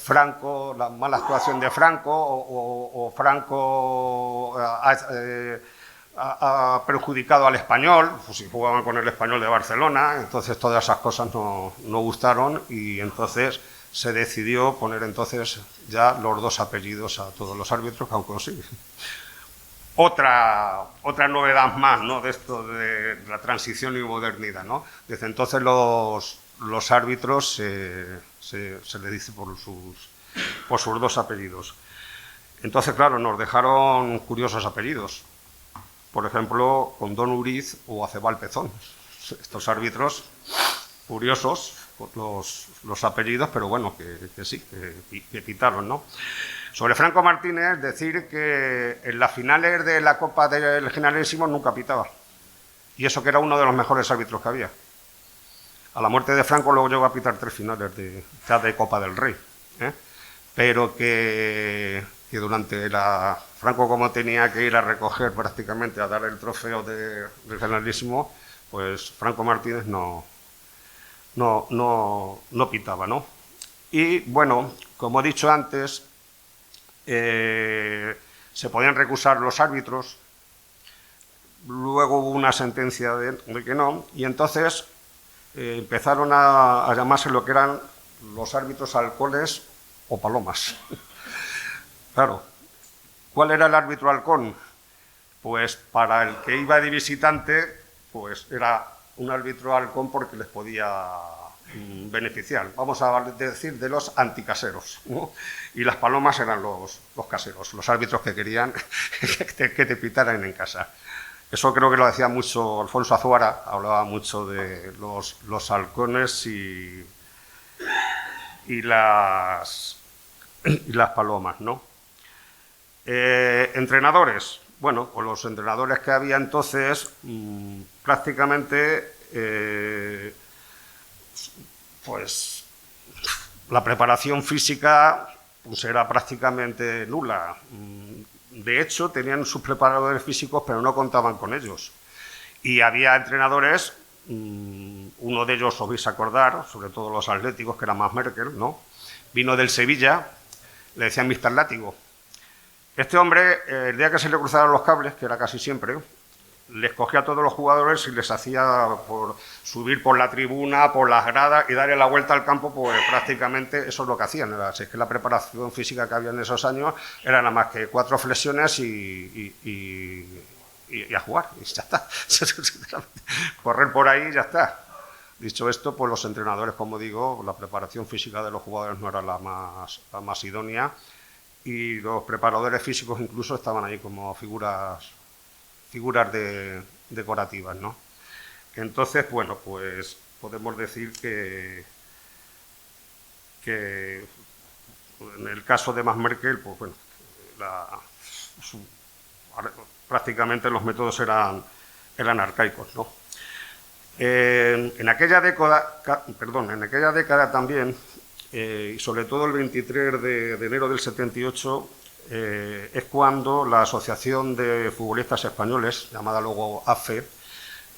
Speaker 3: Franco, la mala actuación de Franco, o Franco ha perjudicado al Español, pues si jugaban con el Español de Barcelona, entonces todas esas cosas no gustaron, y entonces se decidió poner entonces ya los 2 apellidos a todos los árbitros, aunque sí. Otra novedad más, ¿no?, de esto de la transición y modernidad, ¿no? Desde entonces los árbitros se les dice por sus 2 apellidos. Entonces, claro, nos dejaron curiosos apellidos. Por ejemplo, con Don Uriz o Acebal Pezón. Estos árbitros curiosos, los apellidos, pero bueno, que sí, que quitaron, ¿no? Sobre Franco Martínez, decir que en las finales de la Copa del Generalísimo nunca pitaba. Y eso que era uno de los mejores árbitros que había. A la muerte de Franco luego llegó a pitar 3 finales de Copa del Rey. Pero que durante Franco, como tenía que ir a recoger prácticamente, a dar el trofeo del Generalísimo, pues Franco Martínez no pitaba, ¿no? Y bueno, como he dicho antes, se podían recusar los árbitros. luego hubo una sentencia de que no, y entonces empezaron a llamarse lo que eran los árbitros halcones o palomas. Claro, ¿cuál era el árbitro halcón? Pues para el que iba de visitante, pues era un árbitro halcón porque les podía beneficiar. Vamos a decir de los anticaseros, ¿no? Y las palomas eran los caseros, los árbitros que querían que te pitaran en casa. Eso creo que lo decía mucho Alfonso Azuara, hablaba mucho de los halcones y las palomas, ¿no? Entrenadores. Bueno, pues los entrenadores que había entonces, prácticamente, pues la preparación física pues era prácticamente nula. De hecho, tenían sus preparadores físicos, pero no contaban con ellos. Y había entrenadores, uno de ellos os vais a acordar, sobre todo los atléticos, que era Mas Merkel, ¿no? Vino del Sevilla, le decían Mr. Látigo. Este hombre, el día que se le cruzaron los cables, que era casi siempre, les cogía a todos los jugadores y les hacía subir por la tribuna, por las gradas y darle la vuelta al campo, pues prácticamente eso es lo que hacían. Es que la preparación física que había en esos años era nada más que 4 flexiones y a jugar, y ya está. Correr por ahí y ya está. Dicho esto, pues los entrenadores, como digo, la preparación física de los jugadores no era la más idónea, y los preparadores físicos incluso estaban ahí como figuras decorativas, ¿no? Entonces, bueno, pues podemos decir que en el caso de Mas Merkel, pues bueno, prácticamente los métodos eran arcaicos, ¿no? En aquella década también, y sobre todo el 23 de enero del 78, es cuando la Asociación de Futbolistas Españoles, llamada luego AFE,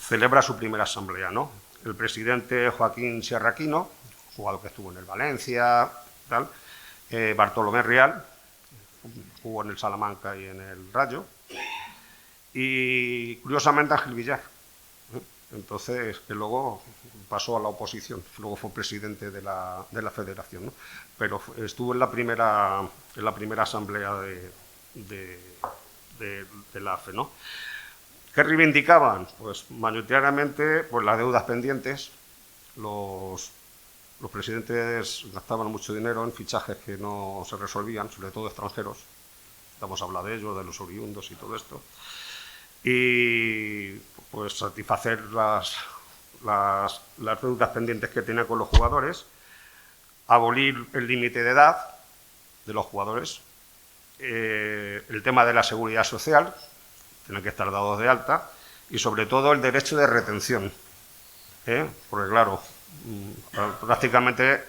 Speaker 3: celebra su primera asamblea, ¿no? El presidente Joaquín Serraquino, jugador que estuvo en el Valencia, tal, Bartolomé Real, jugó en el Salamanca y en el Rayo, y curiosamente Ángel Villar. Entonces, que luego pasó a la oposición, luego fue presidente de la federación, ¿no? Pero estuvo en la primera asamblea de la AFE, ¿no? ¿Qué reivindicaban? Pues mayoritariamente pues las deudas pendientes. Los presidentes gastaban mucho dinero en fichajes que no se resolvían, sobre todo extranjeros. Estamos hablando de ellos, de los oriundos y todo esto. Y pues satisfacer las deudas pendientes que tenía con los jugadores, abolir el límite de edad de los jugadores, el tema de la seguridad social, tienen que estar dados de alta, y sobre todo el derecho de retención, porque claro, prácticamente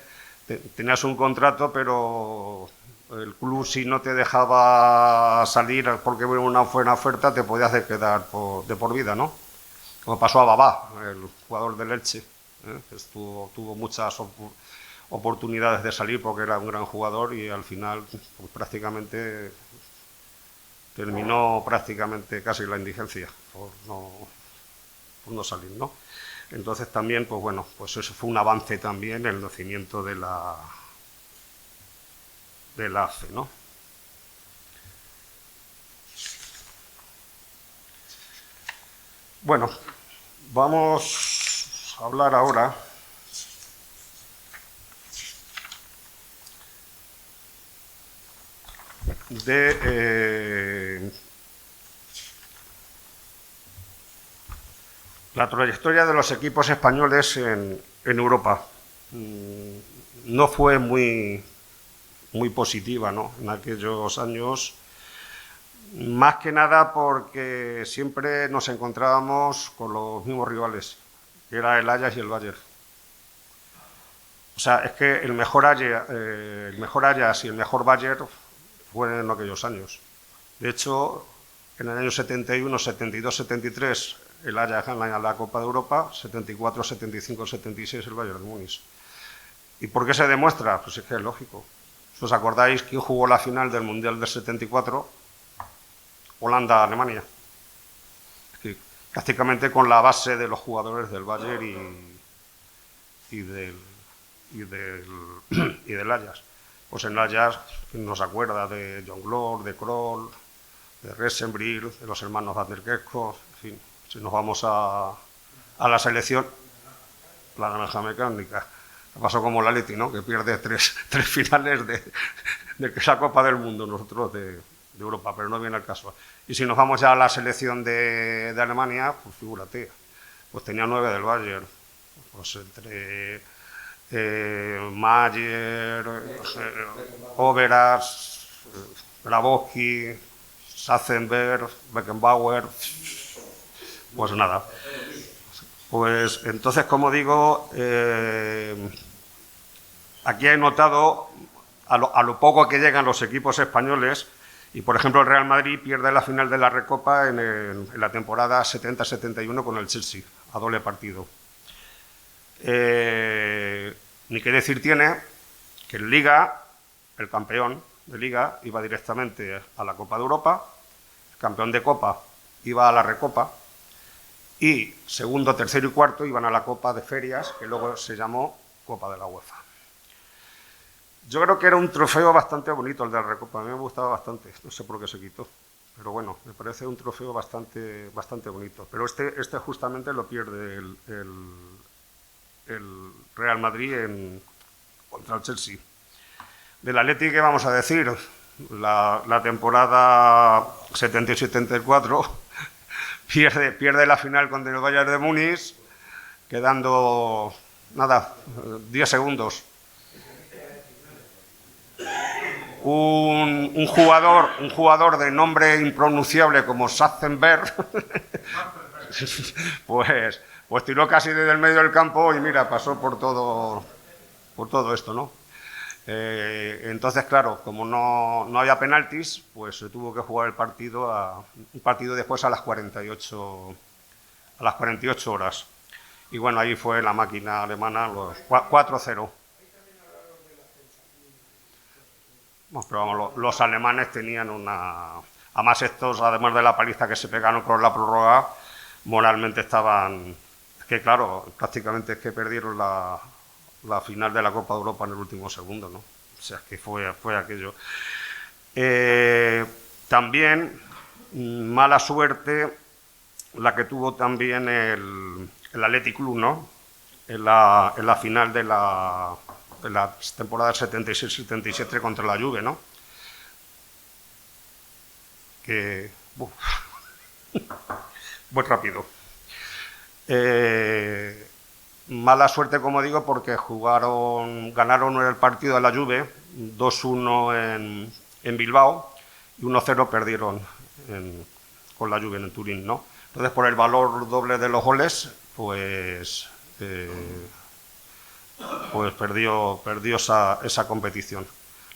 Speaker 3: tenías un contrato, pero el club, si no te dejaba salir porque hubo una buena oferta, te podías hacer quedar de por vida, ¿no? Como pasó a Babá, el jugador del Elche, que tuvo muchas oportunidades de salir porque era un gran jugador y al final pues, prácticamente terminó casi la indigencia por no salir, ¿no? Entonces también, pues bueno, pues eso fue un avance también el nacimiento de la AFE, ¿no? Bueno, vamos a hablar ahora de la trayectoria de los equipos españoles en Europa. No fue muy positiva, ¿no? En aquellos años, más que nada porque siempre nos encontrábamos con los mismos rivales, que era el Ajax y el Bayern. O sea, es que el mejor Ajax y el mejor Bayern fueron en aquellos años. De hecho, en el año 71, 72, 73, el Ajax gana la Copa de Europa, 74, 75, 76 el Bayern de Múnich. ¿Y por qué se demuestra? Pues es que es lógico. ¿Os acordáis quién jugó la final del Mundial del 74? Holanda-Alemania. Es que prácticamente con la base de los jugadores del Bayern y del Ajax. Pues en el Ajax nos acuerda de John Glor, de Kroll, de Resenbril, de los hermanos Van der Kerkhoff, en fin, si nos vamos a la selección, la naranja mecánica. Pasó como la Atleti, ¿no? Que pierde tres finales de la Copa del Mundo, nosotros de Europa, pero no viene al caso. Y si nos vamos ya a la selección de Alemania, pues figúrate, pues tenía 9 del Bayern, pues entre Mayer, Overath, Grabowski, Sassenberg, Beckenbauer, pues nada. Pues entonces, como digo, aquí he notado a lo poco que llegan los equipos españoles, y por ejemplo el Real Madrid pierde la final de la Recopa en la temporada 70-71 con el Chelsea, a doble partido. Ni qué decir tiene que en Liga, el campeón de Liga iba directamente a la Copa de Europa, el campeón de Copa iba a la Recopa, y segundo, tercero y cuarto iban a la Copa de Ferias, que luego se llamó Copa de la UEFA. Yo creo que era un trofeo bastante bonito el de la Recopa, a mí me gustaba bastante, no sé por qué se quitó, pero bueno, me parece un trofeo bastante bonito. Pero este justamente lo pierde el Real Madrid contra el Chelsea. Del Atleti, ¿qué vamos a decir? La temporada 70-74 pierde la final contra el Bayern de Múnich, quedando, 10 segundos. Un jugador de nombre impronunciable como Sassenberg, pues tiró casi desde el medio del campo y mira, pasó por todo esto, ¿no? Entonces, claro, como no había penaltis, pues se tuvo que jugar un partido después a las 48 horas. Y bueno, ahí fue la máquina alemana, los 4-0. Bueno, pero vamos, los alemanes tenían además estos, además de la paliza que se pegaron con la prórroga, moralmente estaban... Es que claro, prácticamente es que perdieron la final de la Copa de Europa en el último segundo, ¿no? O sea, es que fue aquello. También, mala suerte, la que tuvo también el Athletic Club, ¿no? En la final de la temporada 76-77 contra la Juve, ¿no? Que... muy rápido. Mala suerte, como digo, porque ganaron el partido de la Juve 2-1 en Bilbao y 1-0 perdieron con la Juve en Turín, ¿no? Entonces, por el valor doble de los goles, pues perdió esa competición.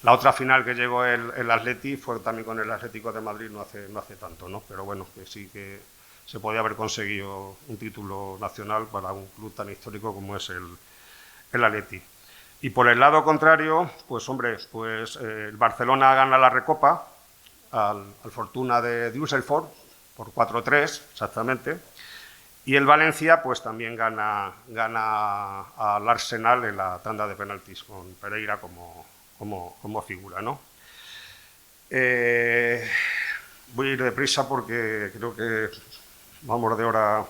Speaker 3: La otra final que llegó el Atleti fue también con el Atlético de Madrid no hace tanto, ¿no? Pero bueno, que sí que se podía haber conseguido un título nacional para un club tan histórico como es el Atleti. Y por el lado contrario, pues hombre, el Barcelona gana la Recopa al Fortuna de Düsseldorf por 4-3 exactamente, y el Valencia pues también gana al Arsenal en la tanda de penaltis con Pereira como figura, ¿no? Voy a ir deprisa porque creo que vamos de hora.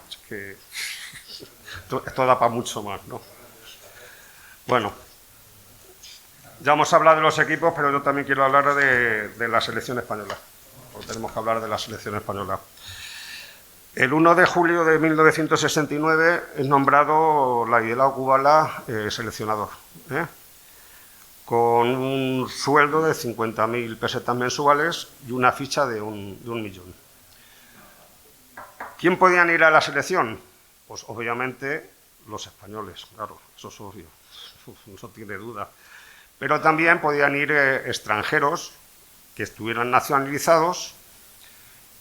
Speaker 3: Es que esto da para mucho más, ¿no? Bueno, ya hemos hablado de los equipos, pero yo también quiero hablar de la selección española. Porque tenemos que hablar de la selección española. El 1 de julio de 1969 es nombrado Ladislao Kubala seleccionador, con un sueldo de 50.000 pesetas mensuales y una ficha de un millón. ¿Quién podían ir a la selección? Pues obviamente los españoles, claro, eso es obvio, no tiene duda. Pero también podían ir extranjeros que estuvieran nacionalizados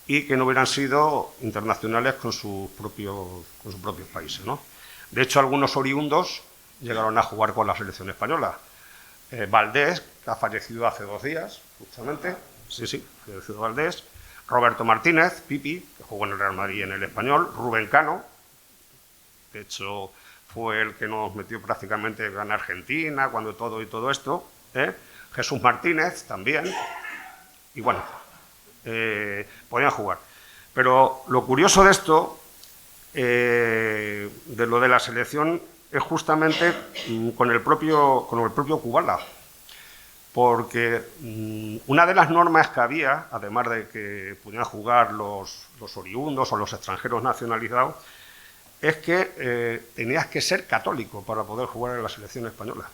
Speaker 3: y que no hubieran sido internacionales con sus propios países, ¿no? De hecho, algunos oriundos llegaron a jugar con la selección española. Valdés, que ha fallecido hace 2 días, justamente, sí, fallecido Valdés, Roberto Martínez, Pipi, que jugó en el Real Madrid y en el Español, Rubén Cano, de hecho fue el que nos metió prácticamente en Argentina, cuando todo esto, Jesús Martínez también, y bueno, podían jugar. Pero lo curioso de esto, de lo de la selección, es justamente con el propio Kubala, porque una de las normas que había, además de que pudieran jugar los oriundos o los extranjeros nacionalizados, es que tenías que ser católico para poder jugar en la selección española.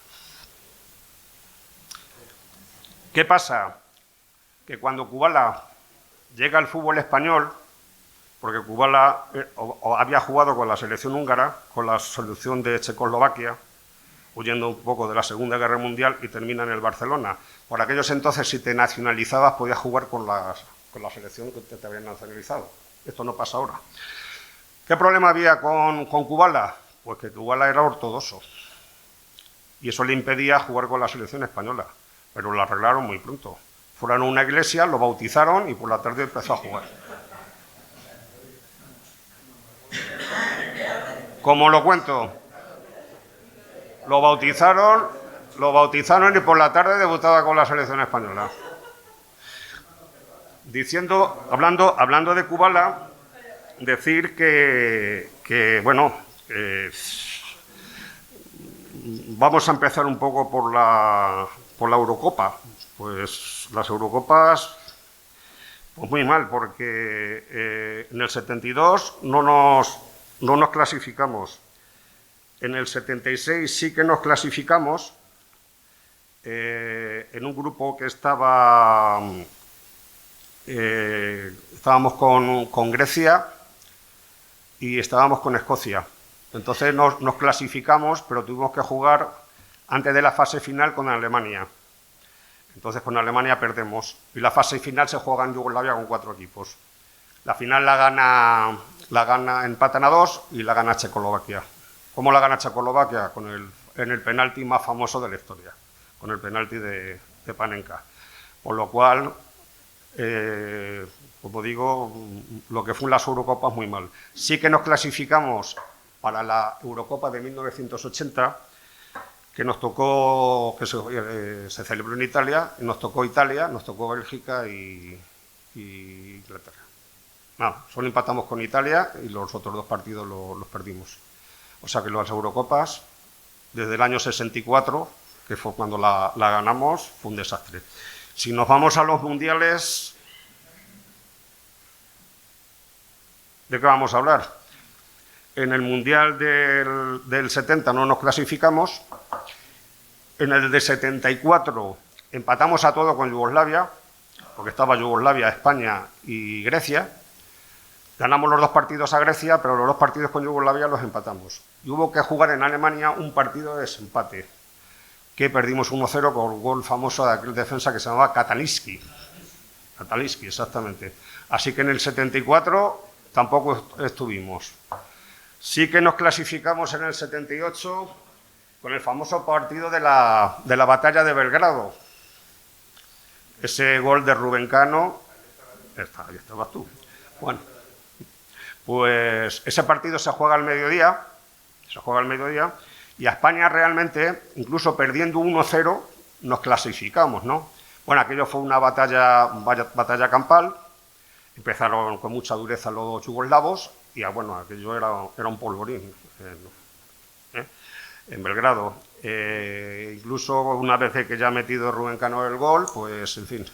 Speaker 3: ¿Qué pasa? Que cuando Kubala llega al fútbol español, porque Kubala había jugado con la selección húngara, con la selección de Checoslovaquia, huyendo un poco de la Segunda Guerra Mundial, y termina en el Barcelona. Por aquellos entonces, si te nacionalizabas, podías jugar con la selección que te habían nacionalizado. Esto no pasa ahora. ¿Qué problema había con Kubala? Pues que Kubala era ortodoxo, y eso le impedía jugar con la selección española, pero lo arreglaron muy pronto. Fueron a una iglesia, lo bautizaron y por la tarde empezó a jugar. ¿Cómo lo cuento? Lo bautizaron y por la tarde debutaba con la selección española. Hablando de Kubala, decir que bueno, vamos a empezar un poco por la Eurocopa. Pues las Eurocopas, pues muy mal, porque en el 72 no nos clasificamos. En el 76 sí que nos clasificamos, en un grupo que estábamos con Grecia y estábamos con Escocia. Entonces nos clasificamos, pero tuvimos que jugar antes de la fase final con Alemania. Entonces con Alemania perdemos, y la fase final se juega en Yugoslavia con 4 equipos. La final la gana empatan a 2 y la gana Checoslovaquia. ¿Cómo la gana Checoslovaquia? En el penalti más famoso de la historia, con el penalti de Panenka. Por lo cual, como digo, lo que fue en las Eurocopas muy mal. Sí que nos clasificamos para la Eurocopa de 1980, que nos tocó, que se celebró en Italia, nos tocó Italia, nos tocó Bélgica y Inglaterra. No, solo empatamos con Italia y los otros 2 partidos los perdimos. O sea que las Eurocopas, desde el año 64, que fue cuando la ganamos, fue un desastre. Si nos vamos a los mundiales, ¿de qué vamos a hablar? En el mundial del 70 no nos clasificamos. En el de 74 empatamos a todo con Yugoslavia, porque estaba Yugoslavia, España y Grecia. Ganamos los 2 partidos a Grecia, pero los 2 partidos con Yugoslavia los empatamos. Y hubo que jugar en Alemania un partido de desempate, que perdimos 1-0 con el gol famoso de aquel defensa que se llamaba Katalinski. Katalinski, exactamente. Así que en el 74 tampoco estuvimos. Sí que nos clasificamos en el 78 con el famoso partido de la batalla de Belgrado. Ese gol de Rubén Cano, ahí estabas tú. Bueno, pues ese partido se juega al mediodía, y a España realmente, incluso perdiendo 1-0, nos clasificamos, ¿no? Bueno, aquello fue una batalla campal, empezaron con mucha dureza los yugoslavos, y bueno, aquello era un polvorín en Belgrado. Incluso una vez que ya ha metido Rubén Cano el gol, pues en fin,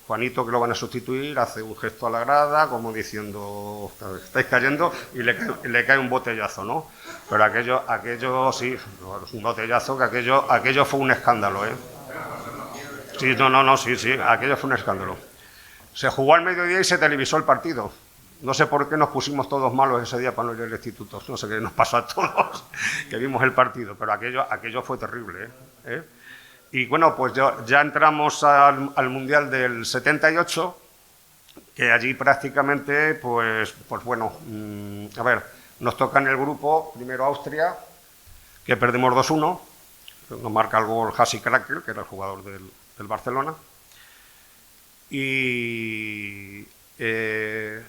Speaker 3: Juanito, que lo van a sustituir, hace un gesto a la grada como diciendo, estáis cayendo, y le cae un botellazo, ¿no? Pero aquello sí, un botellazo, que aquello fue un escándalo, ¿eh? Sí, sí, aquello fue un escándalo. Se jugó al mediodía y se televisó el partido. No sé por qué nos pusimos todos malos ese día para no ir al instituto. No sé qué nos pasó a todos que vimos el partido, pero aquello fue terrible, ¿eh? Y bueno, pues ya entramos al Mundial del 78, que allí prácticamente, pues bueno, a ver, nos toca en el grupo, primero Austria, que perdimos 2-1, nos marca el gol Hasi Krakel, que era el jugador del Barcelona, y el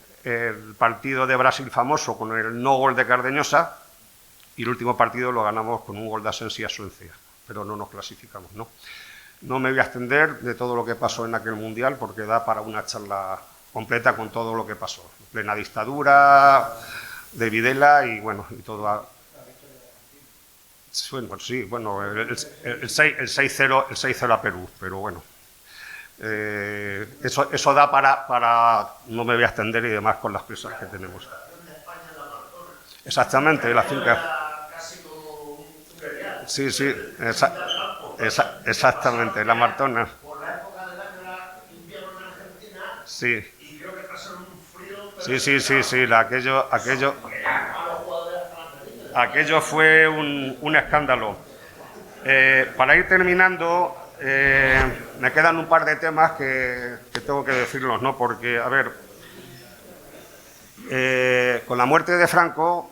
Speaker 3: partido de Brasil famoso con el no gol de Cardeñosa, y el último partido lo ganamos con un gol de Asensi a Suecia, pero no nos clasificamos, ¿no? No me voy a extender de todo lo que pasó en aquel Mundial, porque da para una charla completa con todo lo que pasó. Plena dictadura de Videla y, bueno, y todo. Bueno, sí, bueno, el 6-0 a Perú, pero bueno. Eso da para. No me voy a extender y demás con las presas que tenemos. Exactamente, la finca. Sí, exactamente, la Martona.
Speaker 2: Por la época del año era invierno en Argentina.
Speaker 3: Sí.
Speaker 2: Y creo que pasaron un frío.
Speaker 3: Aquello fue un escándalo. Para ir terminando, me quedan un par de temas que tengo que decirlos, ¿no? Porque, a ver, con la muerte de Franco,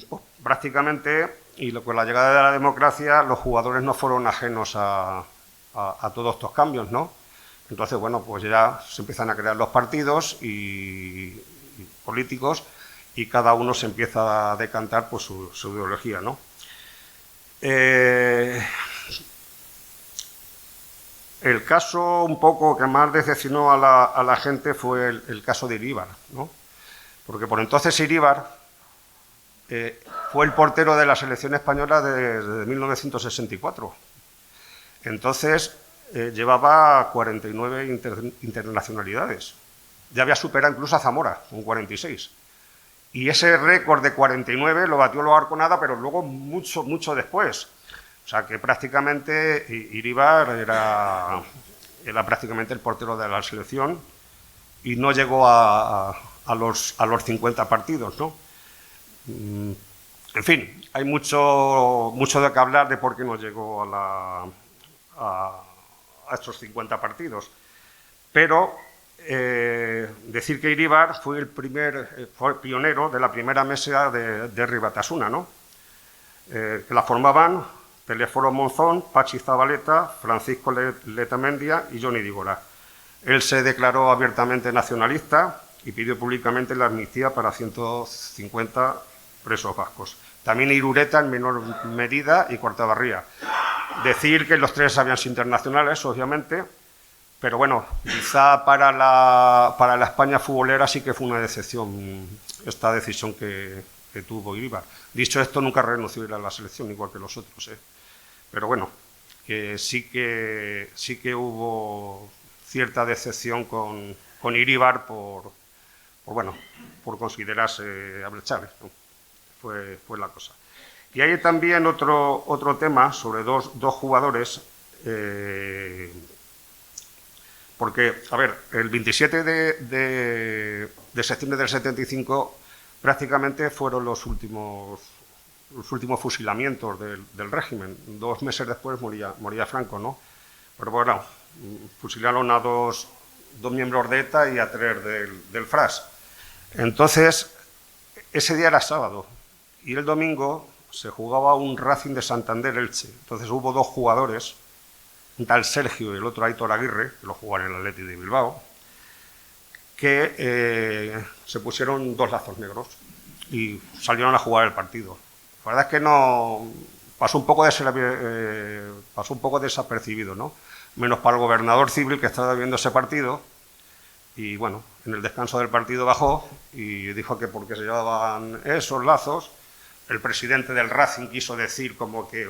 Speaker 3: pues, prácticamente, y con la llegada de la democracia, los jugadores no fueron ajenos a todos estos cambios, ¿no? Entonces, bueno, pues ya se empiezan a crear los partidos y políticos, y cada uno se empieza a decantar pues, su ideología, ¿no? El caso un poco que más decepcionó a la gente fue el caso de Iríbar, ¿no? Porque por entonces Iríbar fue el portero de la selección española desde 1964. Entonces llevaba 49 internacionalidades. Ya había superado incluso a Zamora, con 46. Y ese récord de 49 lo batió Lo Arconada, pero luego mucho después. O sea que prácticamente Iríbar era prácticamente el portero de la selección y no llegó a los 50 partidos, ¿no? En fin, hay mucho de qué hablar de por qué no llegó a estos 50 partidos. Pero decir que Iríbar fue el pionero de la primera mesa de Ribatasuna, ¿no? Que la formaban Telésforo Monzón, Pachi Zabaleta, Francisco Letamendia y Johnny Dígora. Él se declaró abiertamente nacionalista y pidió públicamente la amnistía para 150 presos vascos. También Irureta en menor medida y Cortabarría. Decir que los tres habían sido internacionales, obviamente, pero bueno, quizá para la España futbolera sí que fue una decepción esta decisión que tuvo Iríbar. Dicho esto, nunca renunció a ir a la selección, igual que los otros, ¿eh? Pero bueno, que sí que hubo cierta decepción con Iríbar por considerarse abrechable, ¿no? Fue la cosa. Y hay también otro tema sobre dos jugadores, porque, a ver, el 27 de septiembre del 75 prácticamente fueron los últimos fusilamientos del régimen. 2 meses después moría Franco, ¿no? Pero bueno, fusilaron a dos miembros de ETA y a 3 del FRAS. Entonces, ese día era sábado y el domingo se jugaba un Racing de Santander-Elche. Entonces hubo 2 jugadores, un tal Sergio y el otro Aitor Aguirre, que lo jugaban en el Athletic de Bilbao, que se pusieron 2 lazos negros y salieron a jugar el partido. La verdad es que no pasó un poco desapercibido, ¿no? Menos para el gobernador civil que estaba viendo ese partido. Y bueno, en el descanso del partido bajó y dijo que porque se llevaban esos lazos, el presidente del Racing quiso decir como que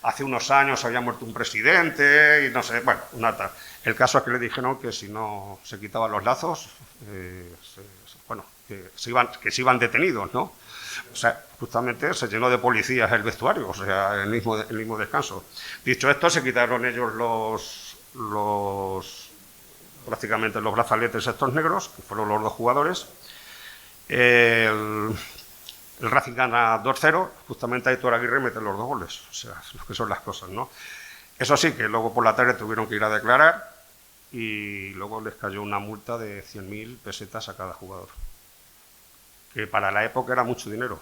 Speaker 3: hace unos años había muerto un presidente y no sé, bueno, nada. El caso es que le dijeron que si no se quitaban los lazos, que se iban detenidos, ¿no? O sea, justamente se llenó de policías el vestuario, o sea, el mismo descanso. Dicho esto, se quitaron ellos prácticamente los brazaletes estos negros, que fueron los 2 jugadores. El Racing gana 2-0, justamente Aitor Aguirre mete los 2 goles, o sea, lo que son las cosas, ¿no? Eso sí, que luego por la tarde tuvieron que ir a declarar y luego les cayó una multa de 100.000 pesetas a cada jugador, que para la época era mucho dinero.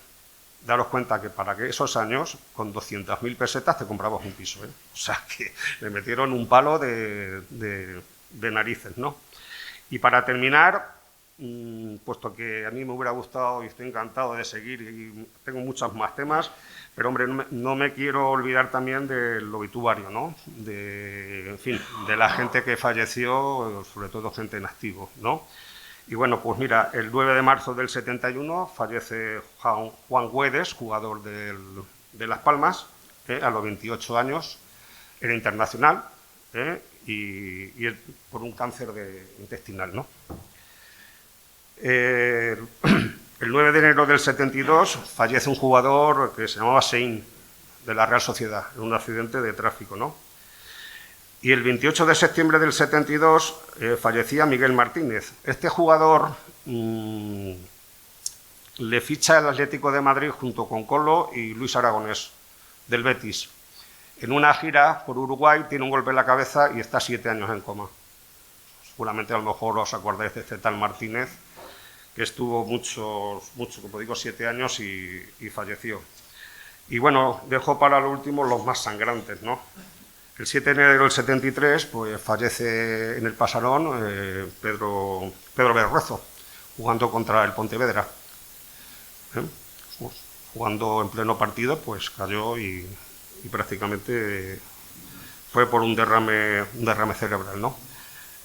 Speaker 3: Daros cuenta que para esos años, con 200.000 pesetas te comprabas un piso, ¿eh? O sea, que le metieron un palo de narices, ¿no? Y para terminar, puesto que a mí me hubiera gustado y estoy encantado de seguir y tengo muchos más temas, pero hombre, no me quiero olvidar también del obituario, ¿no? En fin, de la gente que falleció, sobre todo gente en activo, ¿no? Y bueno, pues mira, el 9 de marzo del 71 fallece Juan Güedes, jugador de Las Palmas, a los 28 años, era internacional, y por un cáncer intestinal, ¿no? El 9 de enero del 72 fallece un jugador que se llamaba Sein, de la Real Sociedad, en un accidente de tráfico, ¿no? Y el 28 de septiembre del 72 fallecía Miguel Martínez. Este jugador le ficha el Atlético de Madrid junto con Colo y Luis Aragonés, del Betis. En una gira por Uruguay tiene un golpe en la cabeza y está 7 años en coma. Seguramente a lo mejor os acordáis de este tal Martínez, que estuvo mucho, como digo, 7 años y falleció. Y bueno, dejo para lo último los más sangrantes, ¿no? El 7 de enero del 73 pues, fallece en el Pasarón Pedro Berruezo, jugando contra el Pontevedra. Jugando en pleno partido, pues cayó y prácticamente fue por un derrame cerebral, ¿no?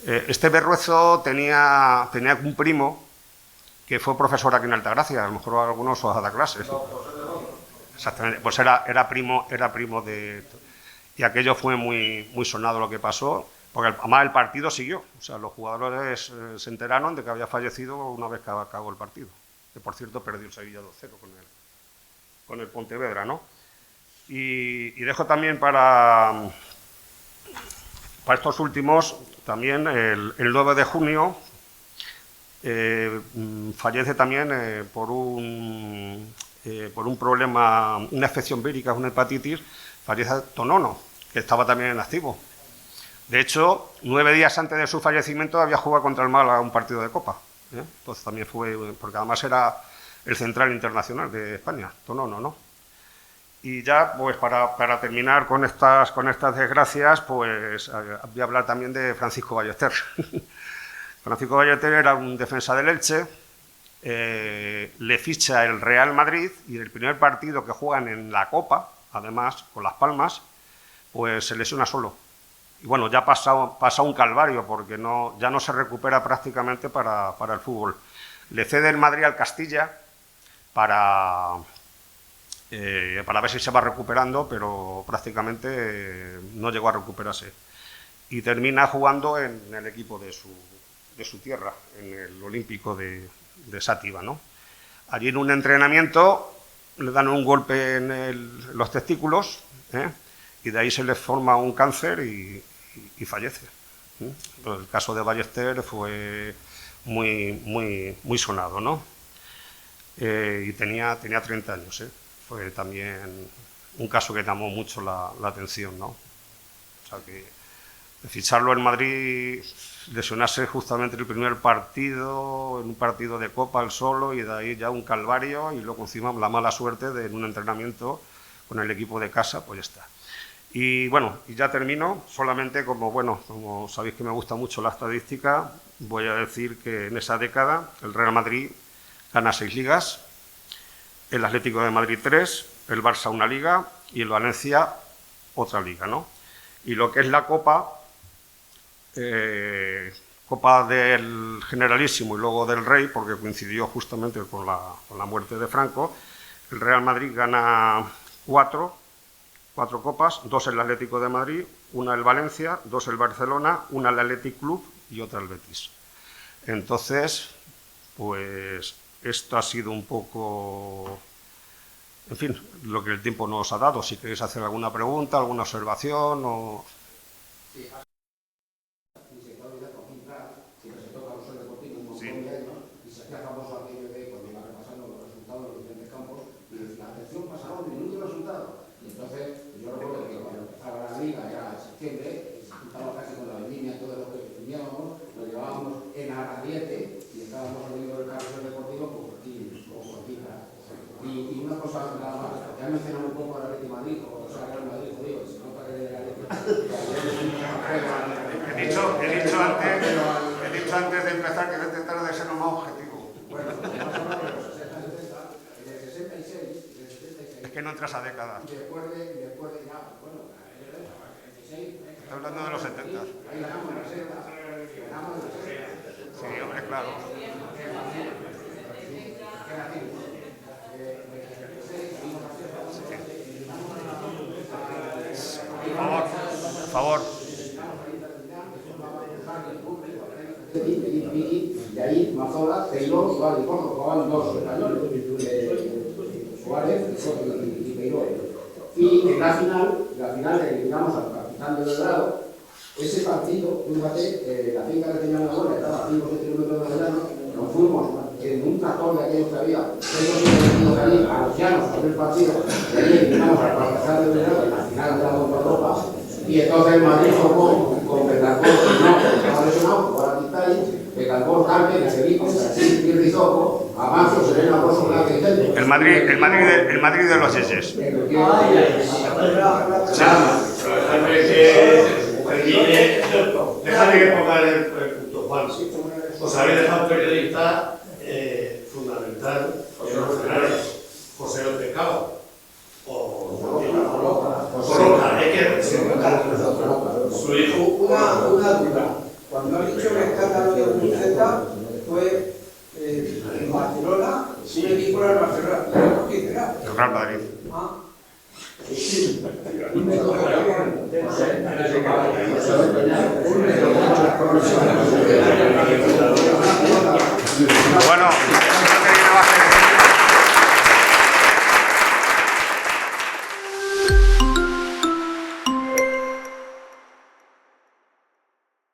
Speaker 3: Este Berruezo tenía un primo que fue profesor aquí en Altagracia, a lo mejor algunos os ha dado clases. Exactamente, pues era primo de... Y aquello fue muy sonado lo que pasó, porque además el partido siguió. O sea, los jugadores se enteraron de que había fallecido una vez que acabó el partido. Que por cierto perdió el Sevilla 2-0 con el Pontevedra, ¿no? Y dejo también para estos últimos, también el 9 de junio, fallece también por un problema, una infección vírica, una hepatitis, fallece Tonono, que estaba también en activo. De hecho, 9 días antes de su fallecimiento había jugado contra el Málaga un partido de Copa. Entonces también fue, porque además era el central internacional de España, Tonono, ¿no? Y ya, pues para terminar con estas desgracias, pues voy a hablar también de Francisco Ballester. Francisco Ballester era un defensa del Elche, le ficha el Real Madrid y el primer partido que juegan en la Copa, además, con Las Palmas, pues se lesiona solo. Y bueno, ya pasa un calvario porque ya no se recupera prácticamente para el fútbol. Le cede el Madrid al Castilla para ver si se va recuperando, pero prácticamente no llegó a recuperarse. Y termina jugando en el equipo de su tierra, en el Olímpico de Sátiva, ¿no? Allí en un entrenamiento le dan un golpe en los testículos, y de ahí se le forma un cáncer y fallece. El caso de Ballester fue muy sonado, ¿no? Y tenía 30 años, Fue también un caso que llamó mucho la atención, ¿no? O sea que ficharlo en Madrid, lesionarse justamente en el primer partido, en un partido de Copa al solo, y de ahí ya un calvario, y luego encima la mala suerte de en un entrenamiento con el equipo de casa, pues ya está. Y bueno, y ya termino, solamente como sabéis que me gusta mucho la estadística, voy a decir que en esa década el Real Madrid gana 6 ligas, el Atlético de Madrid 3, el Barça una liga y el Valencia otra liga, ¿no? Y lo que es la Copa, Copa del Generalísimo y luego del Rey, porque coincidió justamente con la muerte de Franco, el Real Madrid gana 4 copas, 2 el Atlético de Madrid, una el Valencia, 2 el Barcelona, una el Athletic Club y otra el Betis. Entonces, pues esto ha sido un poco, en fin, lo que el tiempo nos ha dado. Si queréis hacer alguna pregunta, alguna observación o...
Speaker 4: Sí. Y se puede olvidar con Kim Pratt, que presentó Carrusel Deportivo un montón de años, y se hacía famoso aquello de cuando iba repasando los resultados de los diferentes campos, y decía, atención, pasaron un minuto de resultado. Y entonces, yo recuerdo que cuando empezaba la liga, ya en septiembre, y se juntaba casi con la vendimia, todo lo que vendíamos, lo llevábamos en Arradiete, y estábamos saliendo del Carrusel Deportivo con Kim Pratt. Y una cosa nada más, ya he mencionado un poco el Atlético de Madrid, o sea, Real Madrid, jodido, se nota que el Atlético
Speaker 3: He dicho antes de empezar que voy a intentar puede ser lo más objetivo.
Speaker 4: Bueno, más o menos de los 60, 70, en el 66, en el 76.
Speaker 3: Es que no entra esa década.
Speaker 4: Después de ya, bueno, en el 76.
Speaker 3: Estoy hablando de los 70.
Speaker 4: Ahí ganamos la seta. Ganamos la seta.
Speaker 3: Sí, hombre, claro. Por favor.
Speaker 4: De ahí Mazola, Taylor, Suárez y Córdoba jugaban dos españoles, Suárez y Taylor. Y en la final eliminamos al capitán de Belgrado. Ese partido, fíjate, la finca que tenía mi abuela estaba a 5 o 6 kilómetros de Belgrado, nos fuimos en un tractor de aquellos que había, 6 o 7 venidos de allí, a los llanos, a ver el partido, y ahí eliminamos al capitán de Belgrado, y al final entramos por Europa. Y entonces el Madrid jugó con Betancourt, no, porque estaba lesionado, jugó a Quintay, Betancourt, Carmen, Ezequiel, Sassi, y Rizzoco, Amancio, Serena, Rosso, Blanca y Centro.
Speaker 3: El Madrid de los Yeses.
Speaker 2: Déjame que ponga el punto, Juan. Os habéis dejado un periodista fundamental en los escenarios, José López Cabo. Roca, es que su hijo.
Speaker 5: Una duda. Cuando has dicho que el escándalo de Buceta fue en Barcelona, un equipo era el Barcelona. ¿Quién era?
Speaker 3: El Real Madrid.
Speaker 5: Ah.